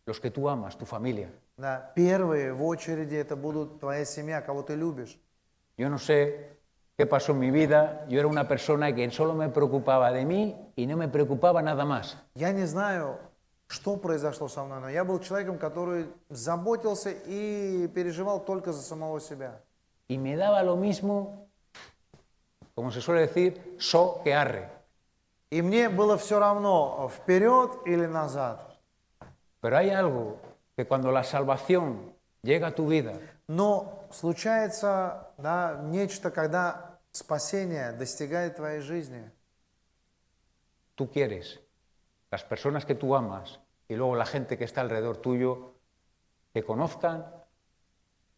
los que tú amas, tu familia. Да, первые в очереди это будут твоя семья, кого ты любишь. Yo no sé qué pasó en mi vida. Yo era una persona que solo me preocupaba de mí y no me preocupaba nada más. Я не знаю, что произошло со мной, но я был человеком, который заботился и переживал только за самого себя. Y me daba lo mismo, como se suele decir, so que arre. И мне было все равно, вперед или назад. Pero hay algo que cuando la salvación llega a tu vida, Но случается, да, нечто, когда спасение достигает твоей жизни. tú quieres, las personas que tú amas y luego la gente que está alrededor tuyo, que conozcan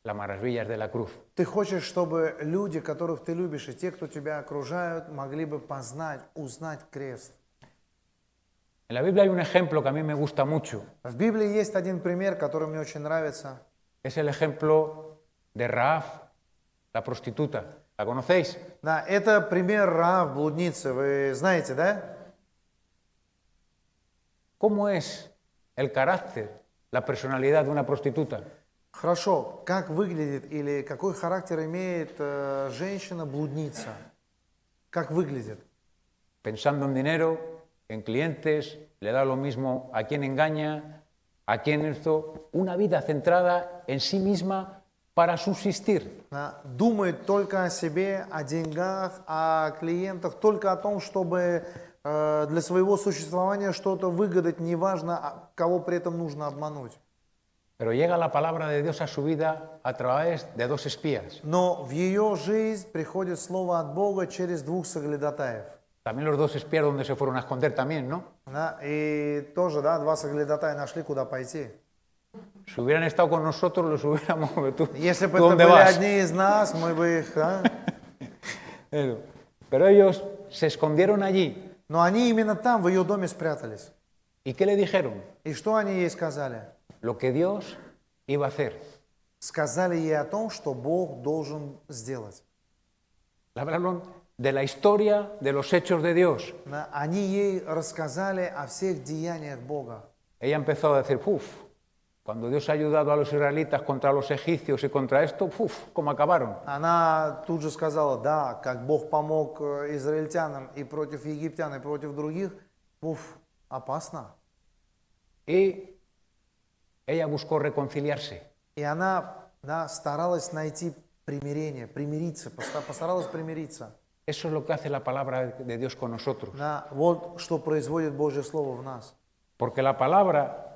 las maravillas de la cruz. Ты хочешь, чтобы люди, которых ты любишь, и те, кто тебя окружают, могли бы познать, узнать крест. En la Biblia hay un ejemplo que a mí me gusta mucho. В Библии есть один пример, который мне очень нравится. Es el ejemplo de Rahab, la prostituta. ¿La conocéis? Да, это пример Раав, блудницы, вы знаете, да? ¿Cómo es el carácter, la personalidad de una prostituta? Хорошо, как выглядит или какой характер имеет женщина-блудница? Как выглядит? pensando en dinero, en clientes, le da lo mismo a quien engaña, a quien esto, una vida centrada en sí misma para subsistir. Думает только о себе, о деньгах, о клиентах, только о том, чтобы для своего существования что-то выгадать, неважно, кого при этом нужно обмануть. Pero llega la palabra de Dios a su vida a través de dos espías. Но в ее жизнь приходит слово от Бога через двух соглядатаев. También los dos espías donde se fueron a esconder también, ¿no? И тоже, два соглядатая нашли, куда пойти. Si hubieran estado con nosotros, los hubiéramos... ¿Tú, Если бы ¿tú это dónde были vas? одни из нас, мы бы их... Eso. Pero ellos se escondieron allí. Но они именно там, в ее доме спрятались. ¿Y qué le dijeron? И что они ей сказали? Lo que Dios iba a hacer. Сказали ей о том, что Бог должен сделать. Le hablaron de la historia, de los hechos de Dios. Они ей рассказали о всех деяниях Бога. Ella empezó a decir, cuando Dios ha ayudado a los israelitas contra los egipcios y contra esto, cómo acabaron. Она тут же сказала, да, как Бог помог израильтянам и против египтян, и против других, опасно. Y ella buscó reconciliarse. И она старалась найти примирение, примириться, постаралась примириться. Eso es lo que hace la palabra de Dios con nosotros. Вот что производит Божье Слово в нас. Porque la palabra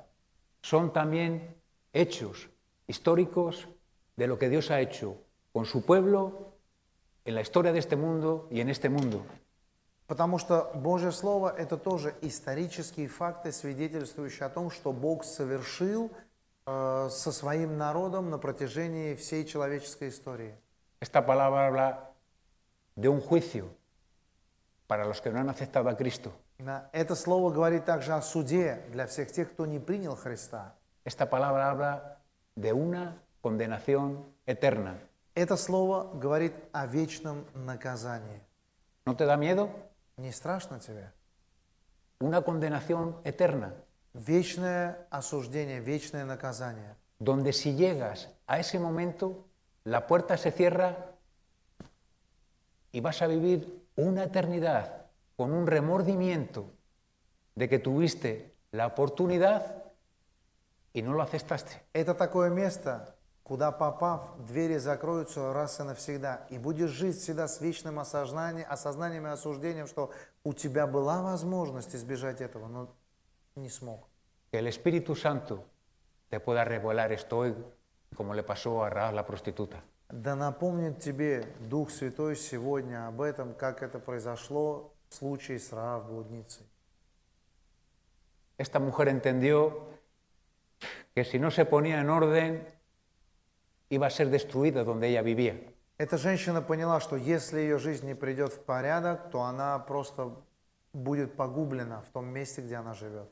son también hechos históricos de lo que Dios ha hecho con su pueblo en la historia de este mundo y en este mundo. Потому что Божье Слово – это тоже исторические факты, свидетельствующие о том, что Бог совершил со своим народом на протяжении всей человеческой истории. Esta palabra habla de un juicio para los que no han aceptado a Cristo. Это слово говорит также о суде для всех тех, кто не принял Христа. Esta palabra habla de una condenación eterna. Это слово говорит о вечном наказании. ¿No te da miedo? Не страшно тебе? Una condenación eterna. Вечное осуждение, вечное наказание. Donde si llegas a ese momento, la puerta se cierra y vas a vivir una eternidad con un remordimiento de que tuviste la oportunidad y no lo aceptaste. Это такое место, куда попав, двери закроются раз и навсегда. И будешь жить всегда с вечным осознанием и осуждением, что у тебя была возможность избежать этого, но не смог. Que el Espíritu Santo te pueda revelar esto hoy, como le pasó a Rahab la prostituta. Да напомнит тебе Дух Святой сегодня об этом, как это произошло в случае с Раав блудницей. Esta mujer entendió que si no se ponía en orden, iba a ser destruida donde ella vivía. Эта женщина поняла, что если ее жизнь не придет в порядок, то она просто будет погублена в том месте, где она живет.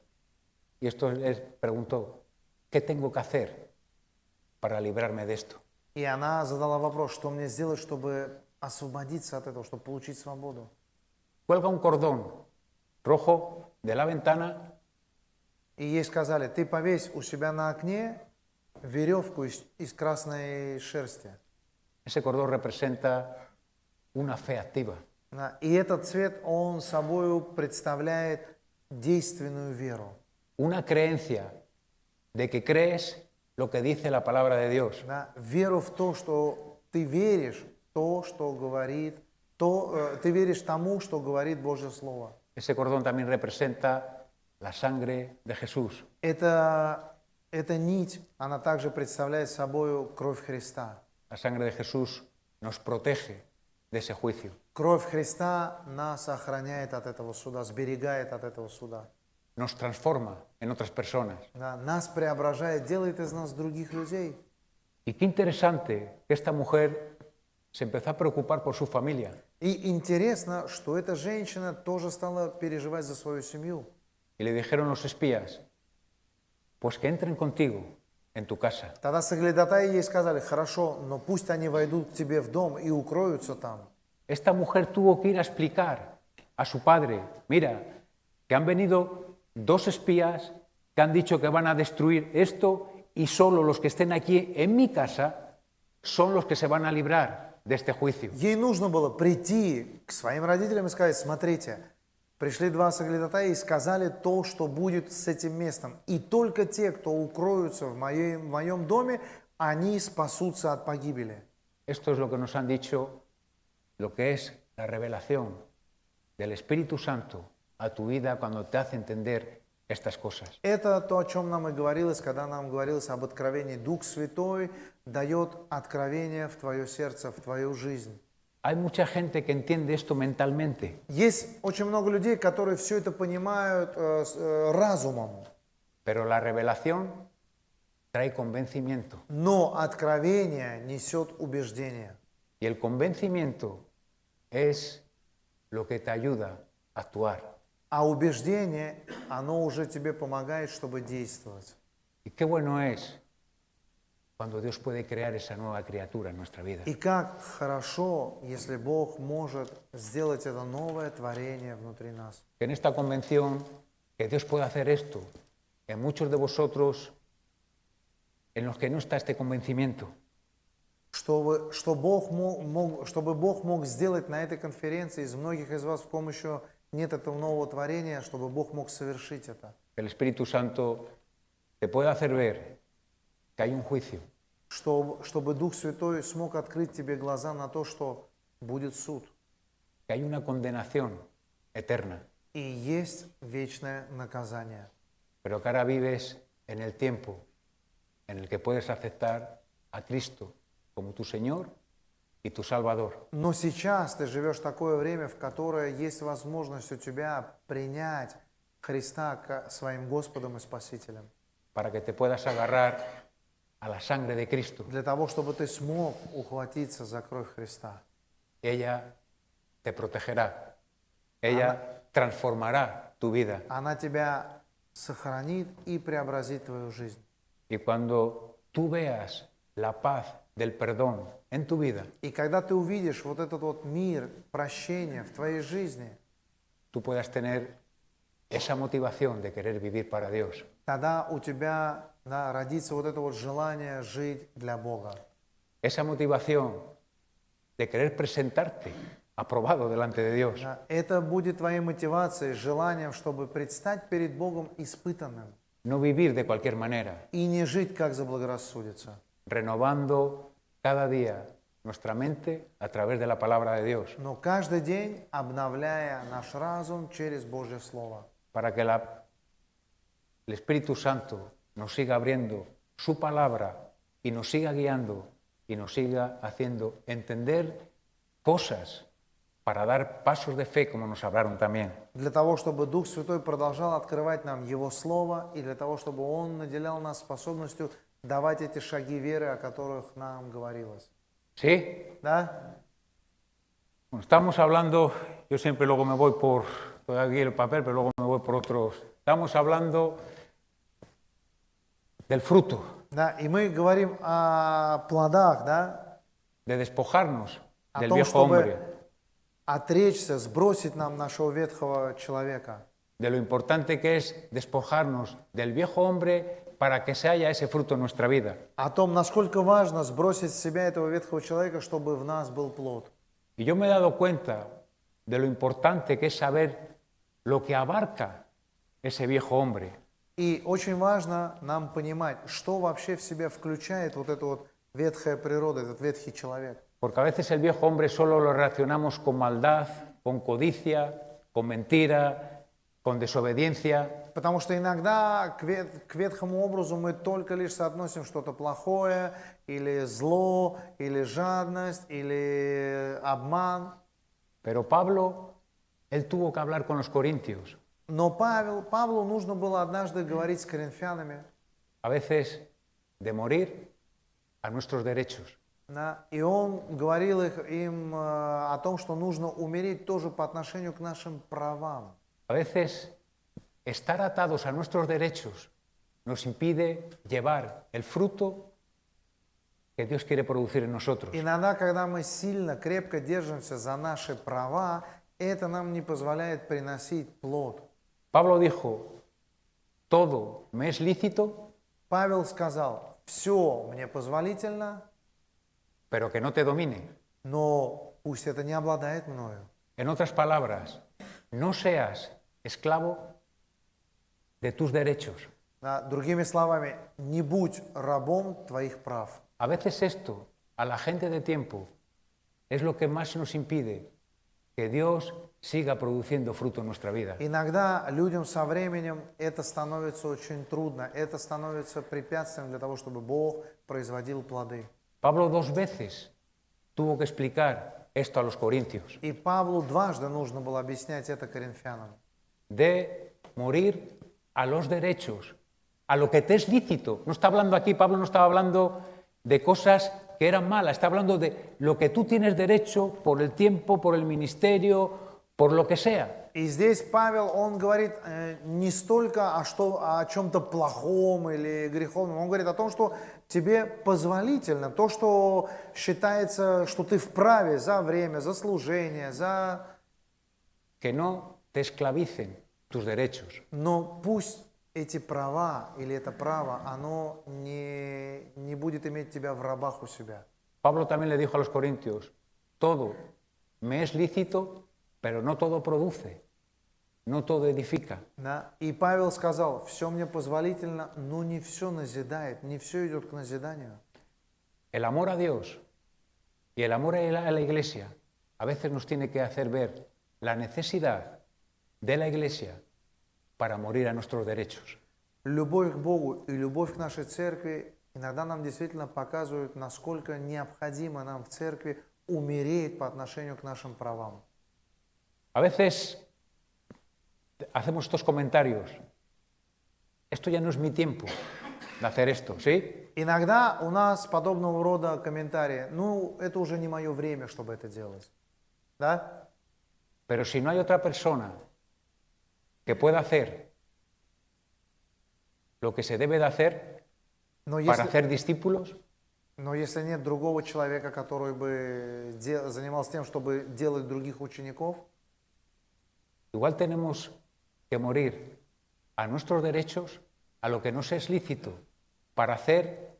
Y esto les preguntó, ¿qué tengo que hacer para librarme de esto? И она задала вопрос, что мне сделать, чтобы освободиться от этого, чтобы получить свободу. Cuelga un cordón rojo de la ventana И ей сказали, ты повесь у себя на окне веревку из красной шерсти. Ese cordón representa una fe activa. И этот цвет, он собою представляет действенную веру. Una creencia de que crees lo que dice la palabra de Dios. Веру в то, что ты веришь, то, что говорит, ты веришь тому, что говорит Божье Слово. Ese cordón también representa la sangre de Jesús. Эта нить, она также представляет собою кровь Христа. La sangre de Jesús nos protege de ese juicio. Кровь Христа нас охраняет от этого суда, сберегает от этого суда. Nos transforma en otras personas. Нас преображает, делает из нас других людей. Y qué interesante que esta mujer se empezó a preocupar por su familia. И интересно, что эта женщина тоже стала переживать за свою семью. Y le dijeron los espías, pues que entren contigo en tu casa. Тогда соглядатаи ей сказали, хорошо, но пусть они войдут к тебе в дом и укроются там. Esta mujer tuvo que ir a explicar a su padre, mira, que han venido dos espías que han dicho que van a destruir esto y solo los que estén aquí en mi casa son los que se van a librar de este juicio. Ей нужно было прийти к своим родителям и сказать, смотрите, Пришли два соглядатая и сказали то, что будет с этим местом. И только те, кто укроются в моем доме, они спасутся от погибели. Esto es lo que nos han dicho, lo que es la revelación del Espíritu Santo a tu vida cuando te hace entender estas cosas. Это то, о чем нам и говорилось, когда нам говорилось об откровении. Дух Святой дает откровение в твое сердце, в твою жизнь. Hay mucha gente que entiende esto mentalmente, Есть очень много людей, которые все это понимают разумом, pero la revelación trae convencimiento. но откровение несет убеждение. Y el convencimiento es lo que te ayuda a actuar. А убеждение, оно уже тебе помогает, чтобы действовать. Y qué bueno es cuando Dios puede crear esa nueva criatura en nuestra vida. И как хорошо, если Бог может сделать это новое творение внутри нас. Que en esta convención, que Dios puede hacer esto en muchos de vosotros en los que no está este convencimiento. Чтобы Бог мог сделать на этой конференции из многих из вас, в ком еще нет этого нового творения, чтобы Бог мог совершить это. El Espíritu Santo te puede hacer ver que hay un juicio, Чтобы Дух Святой смог открыть тебе глаза на то, что будет суд. que hay una condenación eterna, И есть вечное наказание. pero que ahora vives en el tiempo en el que puedes aceptar a Cristo como tu Señor y tu Salvador. Но сейчас ты живешь в такое время, в которое есть возможность у тебя принять Христа своим Господом и Спасителем. Para que te puedas agarrar a la sangre de Cristo. Для того, чтобы ты смог ухватиться за кровь Христа. Ella te protegerá. Ella transformará tu vida. Она тебя сохранит и преобразит твою жизнь. Y cuando tú veas la paz del perdón en tu vida, И когда ты увидишь вот этот вот мир прощения в твоей жизни, tú puedas tener esa motivación de querer vivir para Dios. тогда у тебя родится вот это вот желание жить для Бога. Esa motivación de querer presentarte aprobado delante de Dios. Это будет твоей мотивацией, желанием, чтобы предстать перед Богом испытанным. No vivir de cualquier manera, И не жить, как заблагорассудится. renovando cada día nuestra mente a través de la palabra de Dios, Но каждый день обновляя наш разум через Божье Слово. para que el Espíritu Santo nos siga abriendo su palabra y nos siga guiando y nos siga haciendo entender cosas para dar pasos de fe como nos hablaron también. Для того, чтобы Дух Святой продолжал открывать нам Его Слово, и для того, чтобы Он наделял нас способностью давать эти шаги веры, о которых нам говорилось. ¿Sí? Да? Bueno, estamos hablando, yo siempre luego me voy por, estoy aquí el papel, pero luego me voy por otros. Estamos hablando del fruto, Да, и мы говорим о плодах, да? de despojarnos О del том, viejo чтобы hombre, отречься, сбросить нам нашего ветхого человека. de lo importante que es despojarnos del viejo hombre para que se haya ese fruto en nuestra vida. О том, насколько важно сбросить с себя этого ветхого человека, чтобы в нас был плод. Y yo me he dado cuenta de lo importante que es saber lo que abarca ese viejo hombre. И очень важно нам понимать, что вообще в себя включает вот эта вот ветхая природа, этот ветхий человек. Porque a veces el viejo hombre solo lo relacionamos con maldad, con codicia, con mentira, con desobediencia. Потому что иногда к ветхому образу мы только лишь соотносим что-то плохое, или зло, или жадность, или обман. Pero Pablo, él tuvo que hablar con los corintios. Но Павлу нужно было однажды говорить с коринфянами, A veces de morir a nuestros derechos. да, и он говорил им о том, что нужно умереть тоже по отношению к нашим правам. A veces estar atados a nuestros derechos nos impide llevar el fruto que Dios quiere producir en nosotros. Иногда, когда мы сильно, крепко держимся за наши права, это нам не позволяет приносить плод. Pablo dijo, todo me es lícito, Павел сказал, все мне позволительно, pero que no te domine. но пусть это не обладает мною. En otras palabras, no seas esclavo de tus derechos. Да, другими словами, не будь рабом твоих прав. A veces esto, a la gente de tiempo, es lo que más nos impide que Dios siga produciendo fruto en nuestra vida. Иногда людям со временем это становится очень трудно, это становится препятствием для того, чтобы Бог производил плоды. Pablo 2 veces tuvo que explicar esto a los corintios, И Павлу дважды нужно было объяснять это коринфянам. de morir a los derechos, a lo que te es lícito. No está hablando aquí, Pablo no estaba hablando de cosas que eran malas, está hablando de lo que tú tienes derecho por el tiempo, por el ministerio, por lo que sea. И здесь Павел, он говорит не столько о чем-то плохом или греховном, он говорит о том, что тебе позволительно, то, что считается, что ты вправе за время, за служение, за... Que no te esclavicen tus derechos. Но пусть эти права или это право, оно не будет иметь тебя в рабах у себя. Pablo también le dijo a los corintios, todo me es lícito, pero no todo produce, no todo edifica. Да? И Павел сказал, все мне позволительно, но не все назидает, не все идет к назиданию. El amor a Dios y el amor a la iglesia a veces nos tiene que hacer ver la necesidad de la iglesia para morir a nuestros derechos. Любовь к Богу и любовь к нашей церкви иногда нам действительно показывают, насколько необходимо нам в церкви умереть по отношению к нашим правам. A veces hacemos estos comentarios. Esto ya no es mi tiempo de hacer esto, ¿sí? Иногда у нас подобного рода комментарии, ну, это уже не мое время, чтобы это делать. Да? Pero si no hay otra persona que pueda hacer lo que se debe de hacer Но para если, hacer discípulos, но если нет другого человека, который бы занимался тем, чтобы делать других учеников, igual tenemos que morir a nuestros derechos, a lo que nos es lícito, para hacer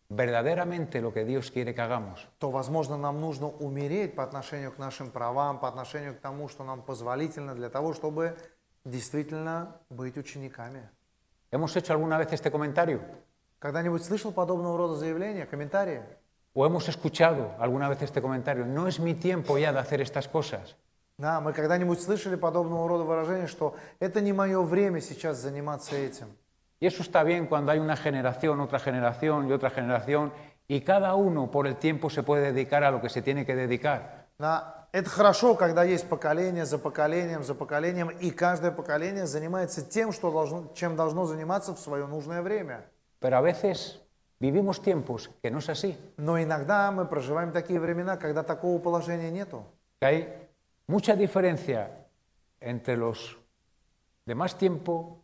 verdaderamente lo que Dios quiere que hagamos. то, возможно, нам нужно умереть по отношению к нашим правам, по отношению к тому, что нам позволительно для того, чтобы действительно быть учениками. ¿Hemos hecho alguna vez este comentario? Когда-нибудь слышал подобного рода заявления, комментарии? ¿O hemos escuchado alguna vez este comentario? No es mi tiempo ya de hacer estas cosas. Да, мы когда-нибудь слышали подобного рода выражения, что это не мое время сейчас заниматься этим. Y eso está bien cuando hay una generación, otra generación y otra generación, y cada uno por el tiempo se puede dedicar a lo que se tiene que dedicar. Да, это хорошо, когда есть поколение за поколением, и каждое поколение занимается тем, чем должно заниматься в свое нужное время. Pero a veces vivimos tiempos que no es así. Но иногда мы проживаем такие времена, когда такого положения нету. Que hay mucha diferencia entre los de más tiempo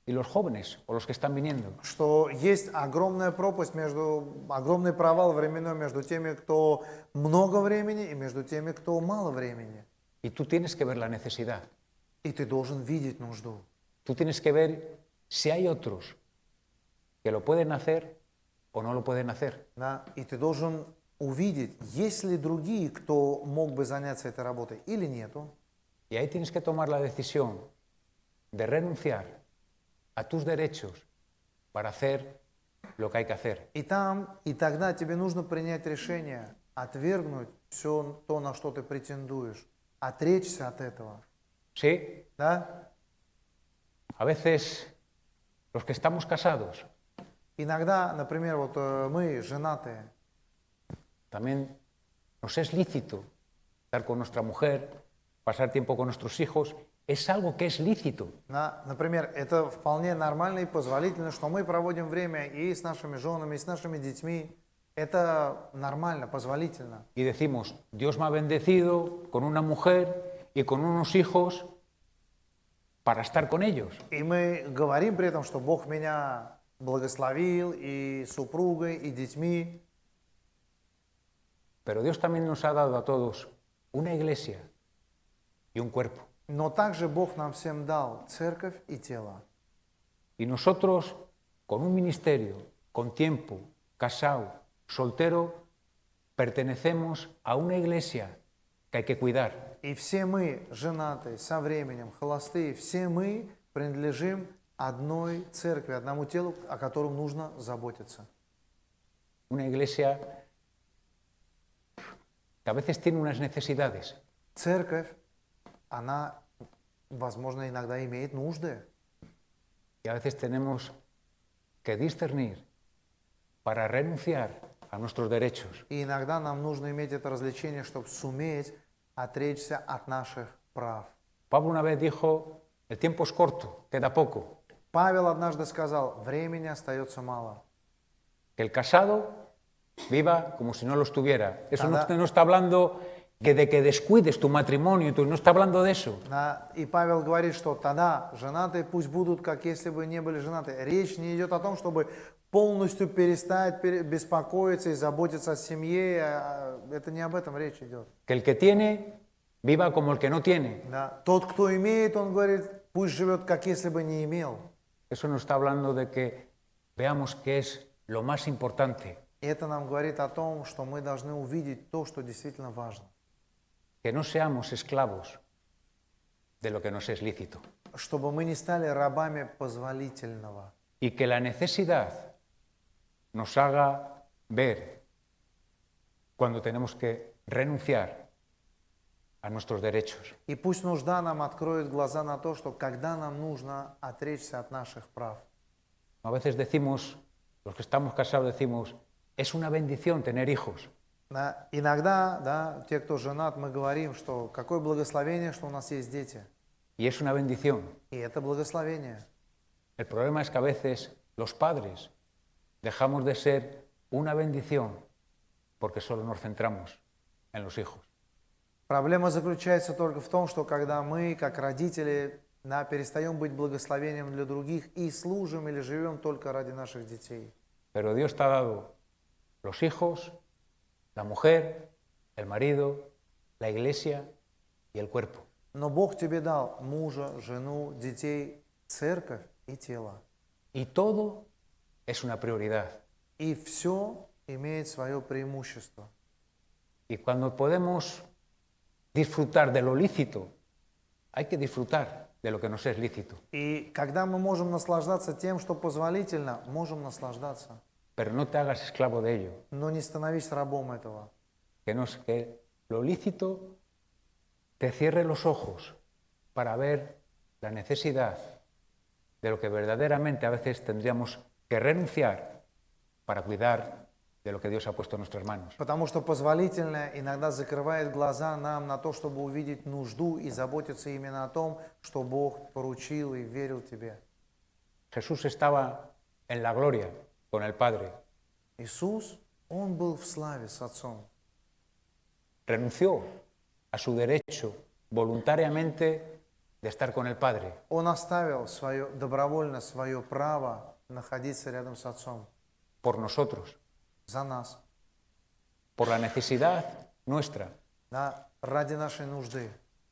y los jóvenes o los que están viniendo. Что есть огромная пропасть, огромный провал временной между теми, кто много времени, и между теми, кто мало времени. Y tú tienes que ver la necesidad. И ты должен видеть нужду. Tú tienes que ver si hay otros que lo pueden hacer o no lo pueden hacer. Да? И ты должен увидеть, есть ли другие, кто мог бы заняться этой работой или нету. Y ahí tienes que tomar la decisión de renunciar a tus derechos para hacer lo que hay que hacer. И тогда тебе нужно принять решение, отвергнуть все то, на что ты претендуешь, отречься от этого. ¿Sí? Да? A veces los que estamos casados Иногда, например, вот мы, женатые, también nos es lícito estar con nuestra mujer, pasar tiempo con nuestros hijos, es algo que es lícito. да? Например, это вполне нормально и позволительно, что мы проводим время и с нашими женами, и с нашими детьми. Это нормально, позволительно. Y decimos, Dios me ha bendecido con una mujer y con unos hijos para estar con ellos. И мы говорим при этом, что Бог меня благословил и супругой, и детьми. Pero Dios también nos ha dado a todos una iglesia y un cuerpo. Но также Бог нам всем дал церковь и тело. Y nosotros, con un ministerio, con tiempo, casado, soltero, pertenecemos a una iglesia que hay que cuidar. И все мы, женатые, со временем, холостые, все мы принадлежим одной церкви, одному телу, о котором нужно заботиться. Una iglesia que a veces tiene unas necesidades. Церковь, она, возможно, иногда имеет нужды. Y a veces tenemos que discernir para renunciar a nuestros derechos. И иногда нам нужно иметь это развлечение, чтобы суметь отречься от наших прав. Pablo una vez dijo, el tiempo es corto, queda poco. Павел однажды сказал, времени остается мало. Que el casado viva como si no lo estuviera. Eso Tada. no está hablando de que descuides tu matrimonio, no está hablando de eso. Да, и Павел говорит, что тогда женатые пусть будут, как если бы не были женаты. Речь не идет о том, чтобы полностью перестать беспокоиться и заботиться о семье. Это не об этом речь идет. Que el que tiene viva como el que no tiene. Да. Тот, кто имеет, он говорит, пусть живет, как если бы не имел. Eso no está hablando de que veamos qué es lo más importante. И это нам говорит о том, что мы должны увидеть то, что действительно важно. Que no seamos esclavos de lo que nos es lícito. Чтобы мы не стали рабами позволительного. Y que la necesidad nos haga ver cuando tenemos que renunciar a nuestros derechos. И пусть нужда нам откроет глаза на то, что когда нам нужно отречься от наших прав. A veces decimos, los que estamos casados decimos, es una bendición tener hijos. Да, иногда, да, те, кто женат, мы говорим, что какое благословение, что у нас есть дети. Y es una bendición. И это благословение. El problema es que a veces los padres dejamos de ser una bendición porque solo nos centramos en los hijos. Проблема заключается только в том, что когда мы, как родители, да, перестаем быть благословением для других и служим или живем только ради наших детей. Pero Dios te ha dado los hijos, la mujer, el marido, la iglesia y el cuerpo. Но Бог тебе дал мужа, жену, детей, церковь и тело. Y todo es una prioridad. И все имеет свое преимущество. Y cuando podemos disfrutar de lo lícito, hay que disfrutar de lo que nos es lícito. И когда мы можем наслаждаться тем, что позволительно, можем наслаждаться. Pero no te hagas esclavo de ello. Но не становись рабом этого. Que lo lícito te cierre los ojos para ver la necesidad de lo que verdaderamente a veces tendríamos que renunciar para cuidar de lo que Dios ha puesto en nuestras manos. Потому что позволительное иногда закрывает глаза нам на то, чтобы увидеть нужду и заботиться именно о том, что Бог поручил и верил тебе. Jesús estaba en la gloria con el Padre. Иисус, Он был в славе с Отцом. Renunció a su derecho voluntariamente de estar con el Padre. Он оставил добровольно свое право находиться рядом с Отцом. Por nosotros, За нас. por la necesidad nuestra, Да, ради нашей нужды.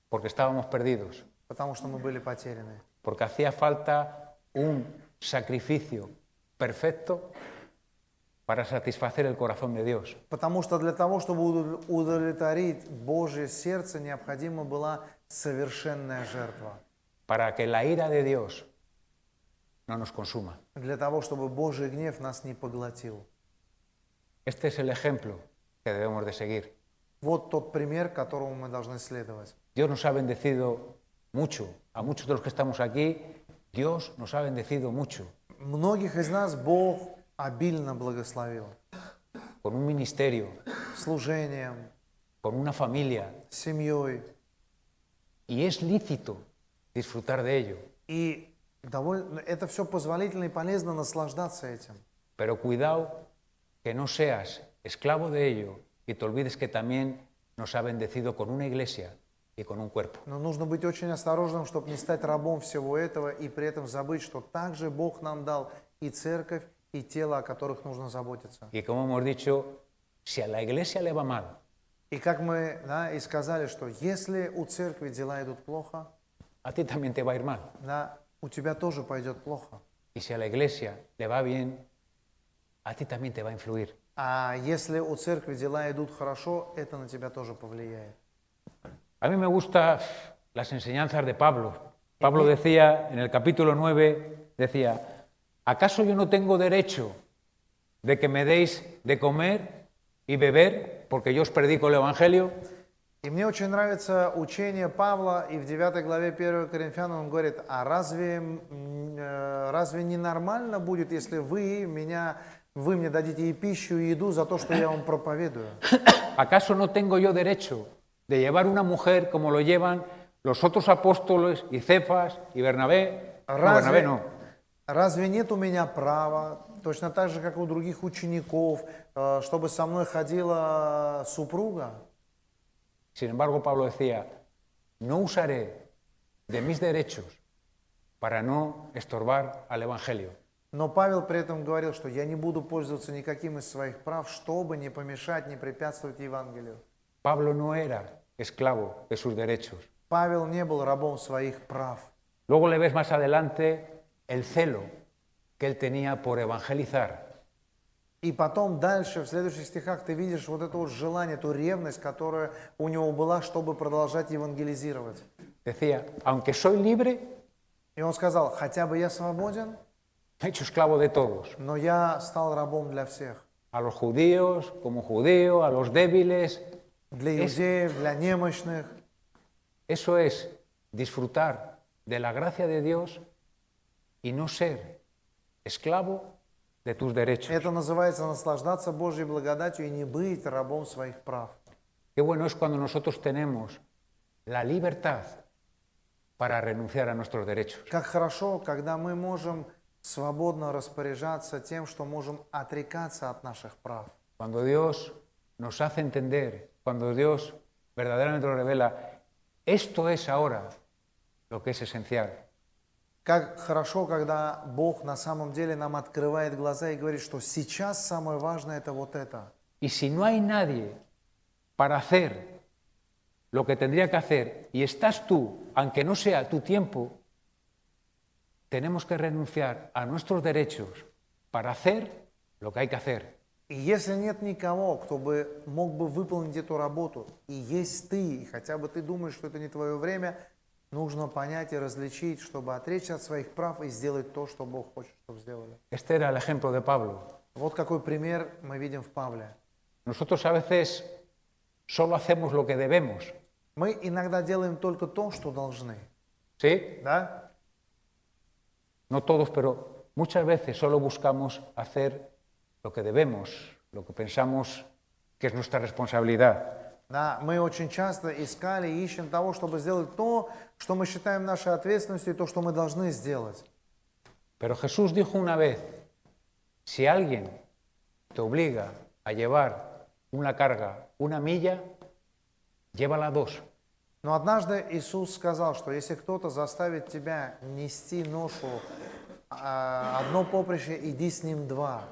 porque estábamos perdidos, Потому что мы были потеряны. porque hacía falta un sacrificio perfecto para satisfacer el corazón de Dios. Потому что для того, чтобы удовлетворить Божье сердце, необходима была совершенная жертва. Para que la ira de Dios no nos consuma. Для того, чтобы Божий гнев нас не поглотил. Este es el ejemplo que debemos de seguir. Вот тот пример, которому мы должны следовать. Dios nos ha bendecido mucho. A muchos de los que estamos aquí, Dios nos ha bendecido mucho. Многих из нас Бог обильно благословил. Con un ministerio, Служением, con una familia. семьей. Y es lícito disfrutar de ello. И это все позволительно и полезно наслаждаться этим. Pero cuidado que no seas esclavo de ello y te olvides que también nos ha bendecido con una iglesia y con un cuerpo. Но нужно быть очень осторожным, чтобы не стать рабом всего этого и при этом забыть, что также Бог нам дал и церковь, и тело, о которых нужно заботиться. Y como hemos dicho, si a la iglesia le va mal, И как мы и сказали, что если у церкви дела идут плохо, a ti también te va a ir mal. У тебя тоже пойдет плохо. Y si a la iglesia le va bien, a ti también te va a influir. А если у церкви дела идут хорошо, это на тебя тоже повлияет. A mí me gustan las enseñanzas de Pablo. Pablo decía, en el capítulo 9, decía, ¿acaso yo no tengo derecho de que me deis de comer y beber porque yo os predico el Evangelio? И мне очень нравится учение Павла, и в 9 главе 1 Коринфянам он говорит, а разве не нормально будет, если вы мне дадите и пищу, и еду за то, что я вам проповедую? ¿Acaso no tengo yo derecho de llevar una mujer como lo llevan los otros apóstoles y Cefas y Bernabé? No, Bernabé no. Разве нет у меня права, точно так же, как у других учеников, чтобы со мной ходила супруга? Sin embargo, Pablo decía, no usaré de mis derechos para no estorbar al Evangelio. Но Павел при этом говорил, что я не буду пользоваться никаким из своих прав, чтобы не помешать, не препятствовать Евангелию. Pablo no era esclavo de sus derechos. Павел не был рабом своих прав. Luego le ves más adelante el celo que él tenía por evangelizar. И потом дальше, в следующих стихах, ты видишь вот это вот желание, эту ревность, которая у него была, чтобы продолжать евангелизировать. Decía, aunque soy libre, И он сказал, хотя бы я свободен, me he hecho esclavo de todos. но я стал рабом для всех. A los judíos como judío, a los débiles. Для иудеев, для немощных. Eso es disfrutar de la gracia de Dios y no ser esclavo de tus derechos. Это называется наслаждаться Божьей благодатью и не быть рабом своих прав. Qué bueno es cuando nosotros tenemos la libertad para renunciar a nuestros derechos. Как хорошо, когда мы можем свободно распоряжаться тем, что можем отрекаться от наших прав. Cuando Dios nos hace entender, cuando Dios verdaderamente nos revela, esto es ahora lo que es esencial. Как хорошо, когда Бог на самом деле нам открывает глаза и говорит, что сейчас самое важное это вот это. Y si no hay nadie para hacer lo que tendría que hacer y estás tú, aunque no sea tu tiempo, tenemos que renunciar a nuestros derechos para hacer lo que hay que hacer. И если нет никого, кто бы мог бы выполнить эту работу, и есть ты, и хотя бы ты думаешь, что это не твое время, нужно понять и различить, чтобы отречься от своих прав и сделать то, что Бог хочет, чтобы сделали. Este era el ejemplo de Pablo. Вот какой пример мы видим в Павле. Nosotros a veces solo hacemos lo que debemos, Мы иногда делаем только то, что должны. ¿sí? Да? No todos, pero muchas veces solo buscamos hacer lo que debemos, lo que pensamos que es nuestra responsabilidad. Да, мы очень часто искали и ищем того, чтобы сделать то, что мы считаем нашей ответственностью и то, что мы должны сделать. Pero Jesús dijo una vez, si alguien te obliga a llevar una carga, una milla, llévala dos. Но однажды Иисус сказал, что если кто-то заставит тебя нести ношу одно поприще, иди с ним два.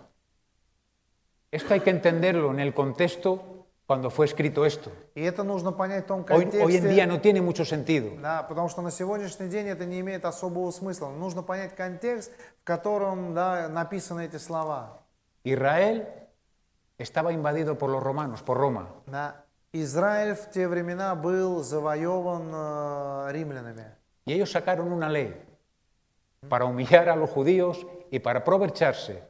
Esto hay que entenderlo en el contexto cuando fue escrito esto. И это нужно понять в том Hoy контексте. en día no tiene mucho sentido. Да, потому что на сегодняшний день это не имеет особого смысла. Нужно понять контекст, в котором написаны эти слова. Israel estaba invadido por los romanos, por Roma. Да. Израиль в те времена был завоеван римлянами. Y ellos sacaron una ley para humillar a los judíos y para aprovecharse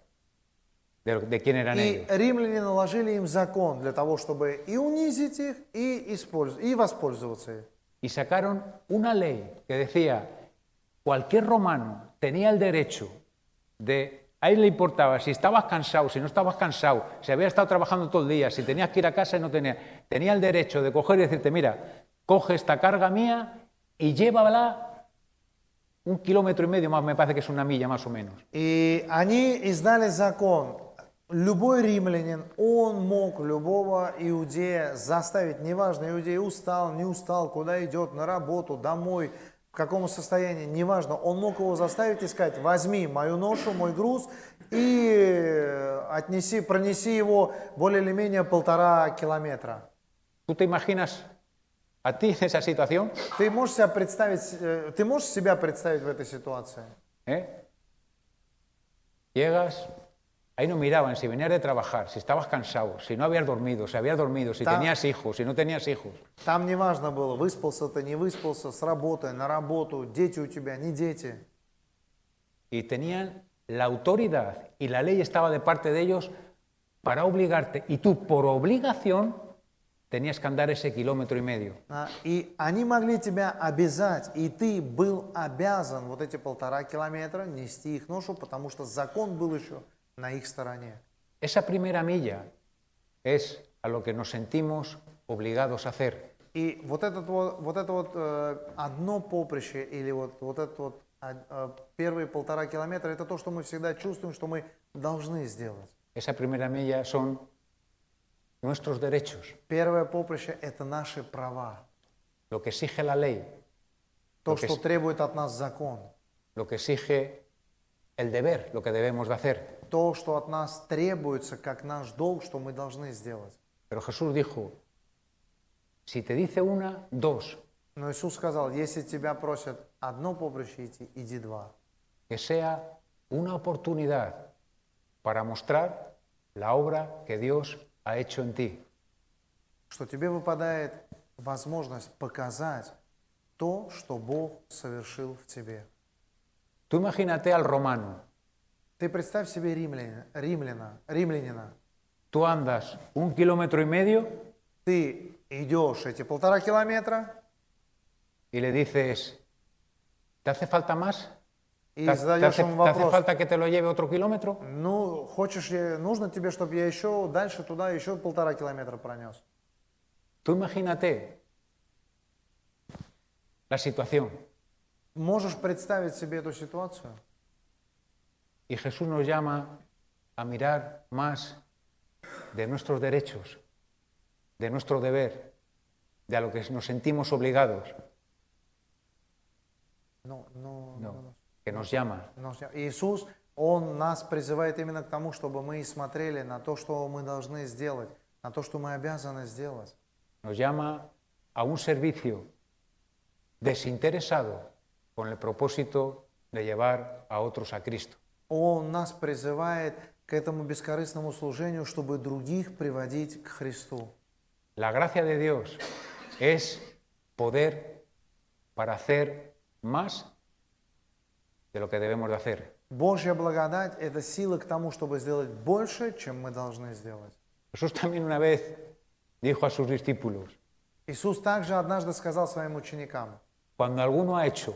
de quién eran И ellos. римляне наложили им закон для того, чтобы и унизить их, и воспользоваться их. Y sacaron una ley que decía, cualquier romano tenía el derecho de, a él le importaba si estabas cansado, si no estabas cansado, si habías estado trabajando todo el día, si tenías que ir a casa y no tenía el derecho de coger y decirte, mira, coge esta carga mía y llévala 1,5 kilómetros más, me parece que es una milla más o menos. И они издали закон. Любой римлянин, он мог любого иудея заставить, неважно, иудей устал, не устал, куда идет, на работу, домой, в каком состоянии, неважно, он мог его заставить и сказать, возьми мою ношу, мой груз и пронеси его более или менее 1,5 километра. ¿Tú te imaginas a ti en esa situación? Ты можешь себя представить в этой ситуации? Llegas, Ahí no miraban si venías de trabajar, si estabas cansado, si no habías dormido, si Ta- tenías hijos, si no tenías hijos. Там не важно было, выспался ты, не выспался, с работы, на работу, дети у тебя, не дети. Y tenían la autoridad y la ley estaba de parte de ellos para obligarte. Y tú, por obligación, tenías que andar ese 1,5 kilómetros. И они могли тебя обязать, и ты был обязан вот эти 1,5 километра нести их ношу, потому что закон был еще на их стороне. Esa primera milla es a lo que nos sentimos obligados a hacer. И вот это одно поприще или вот этот вот первые 1,5 километра, это то, что мы всегда чувствуем, что мы должны сделать. Esa primera milla son nuestros derechos, Первое поприще – это наши права. lo que exige la ley, То, Lo que что es- требует от нас закон. lo que exige el deber, lo que debemos de hacer. То, что от нас требуется, как наш долг, что мы должны сделать. Pero Jesús dijo, si te dice una, dos, Но Иисус сказал, если тебя просят одно поприще идти, иди два. que sea una oportunidad para mostrar la obra que Dios ha hecho en ti. Что тебе выпадает возможность показать то, что Бог совершил в тебе. Tú imagínate al romano, Ты представь себе римлянина. tú andas 1,5 kilómetros Ты идешь эти 1,5 километра y le dices, ¿te hace falta más? и ¿Te задаешь hace, ему te hace вопрос. falta que te lo lleve otro kilómetro? Ну, хочешь ли, нужно тебе, чтобы я еще дальше туда еще 1,5 километра пронес? Tú imagínate la situación. Можешь представить себе эту ситуацию? Y Jesús nos llama a mirar más de nuestros derechos, de nuestro deber, de a lo que nos sentimos obligados. Ну, Que nos llama. Иисус, Он нас призывает именно к тому, чтобы мы смотрели на то, что мы должны сделать, на то, что мы обязаны сделать. Nos llama a un servicio desinteresado con el propósito de llevar a otros a Cristo. Он нас призывает к этому бескорыстному служению, чтобы других приводить к Христу. La gracia de Dios es poder para hacer más de lo que debemos de hacer. Божья благодать – это сила к тому, чтобы сделать больше, чем мы должны сделать. Jesús también una vez dijo a sus discípulos, Иисус также однажды сказал своим ученикам, cuando alguno ha hecho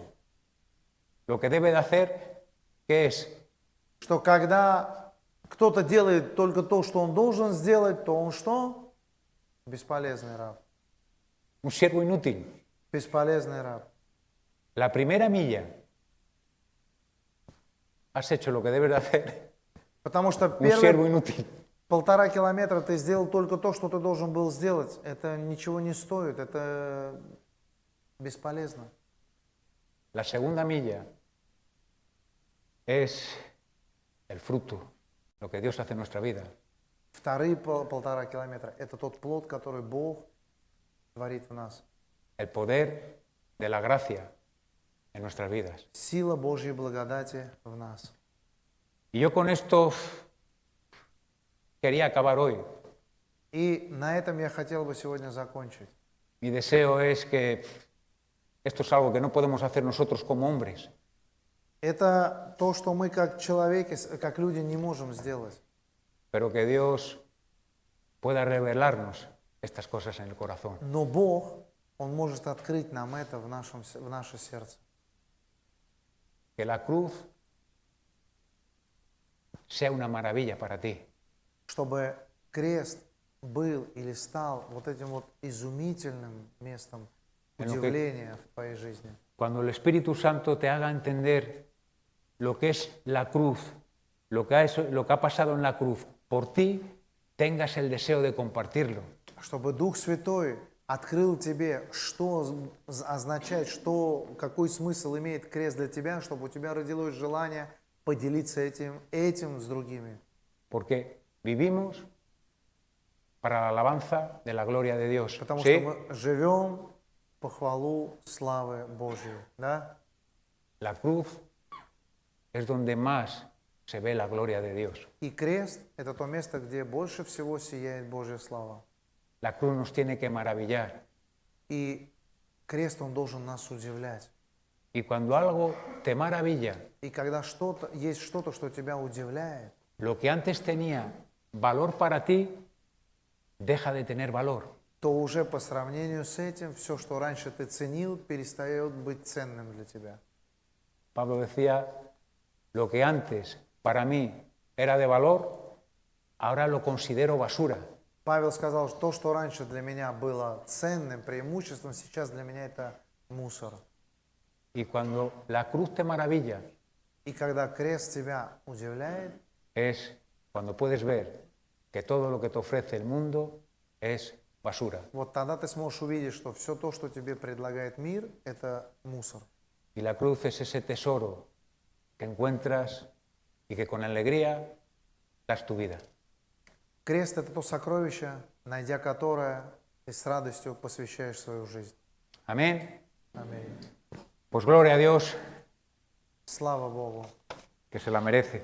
lo que debe de hacer, ¿qué es? что когда кто-то делает только то, что он должен сделать, то он что? Бесполезный раб. Un siervo inútil. Бесполезный раб. La primera milla, has hecho lo que debes de hacer, Потому что un siervo первые inútil. 1,5 километра ты сделал только то, что ты должен был сделать. Это ничего не стоит, это бесполезно. La segunda milla es el fruto, lo que Dios hace en nuestra vida. Вторые 1,5 километра – это тот плод, который Бог творит в нас. El poder de la gracia en nuestras vidas. Сила Божьей благодати в нас. Y yo con esto quería acabar hoy. И на этом я хотел бы сегодня закончить. Mi deseo es que esto es algo que no podemos hacer nosotros como hombres, Это то, что мы как человеки, как люди не можем сделать. pero que Dios pueda revelarnos estas cosas en el corazón. Но Бог, Он может открыть нам это в наше сердце. Que la cruz sea una maravilla para ti. Чтобы крест был или стал вот этим вот изумительным местом удивления в твоей жизни. Cuando el Espíritu Santo te haga entender lo que es la cruz, lo que ha pasado en la cruz por ti, tengas el deseo de compartirlo. Чтобы Дух Святой открыл тебе, что означает, какой смысл имеет крест для тебя, чтобы у тебя родилось желание поделиться этим с другими. Porque vivimos para la alabanza de la gloria de Dios. Потому ¿Sí? что мы живем по хвалу славы Божьей. Да? La cruz es donde más se ve la gloria de Dios. И крест – это то место, где больше всего сияет Божья слава. La cruz nos tiene que maravillar. И крест, он должен нас удивлять. Y cuando algo te maravilla, И когда есть что-то, что тебя удивляет, lo que antes tenía valor para ti, deja de tener valor. то уже по сравнению с этим, все, что раньше ты ценил, перестает быть ценным для тебя. Pablo decía, lo que antes para mí era de valor, ahora lo considero basura. Павел сказал, что то, что раньше для меня было ценным преимуществом, сейчас для меня это мусор. Y cuando la cruz te maravilla, И когда крест тебя удивляет, es cuando puedes ver que todo lo que te ofrece el mundo es basura. вот тогда ты сможешь увидеть, что все то, что тебе предлагает мир, это мусор. Y la cruz es ese tesoro que encuentras y que con alegría das tu vida. Крест – это то сокровище, найдя которое, ты с радостью посвящаешь свою жизнь. Amén. Аминь. Pues gloria a Dios, Слава Богу. que se la merece.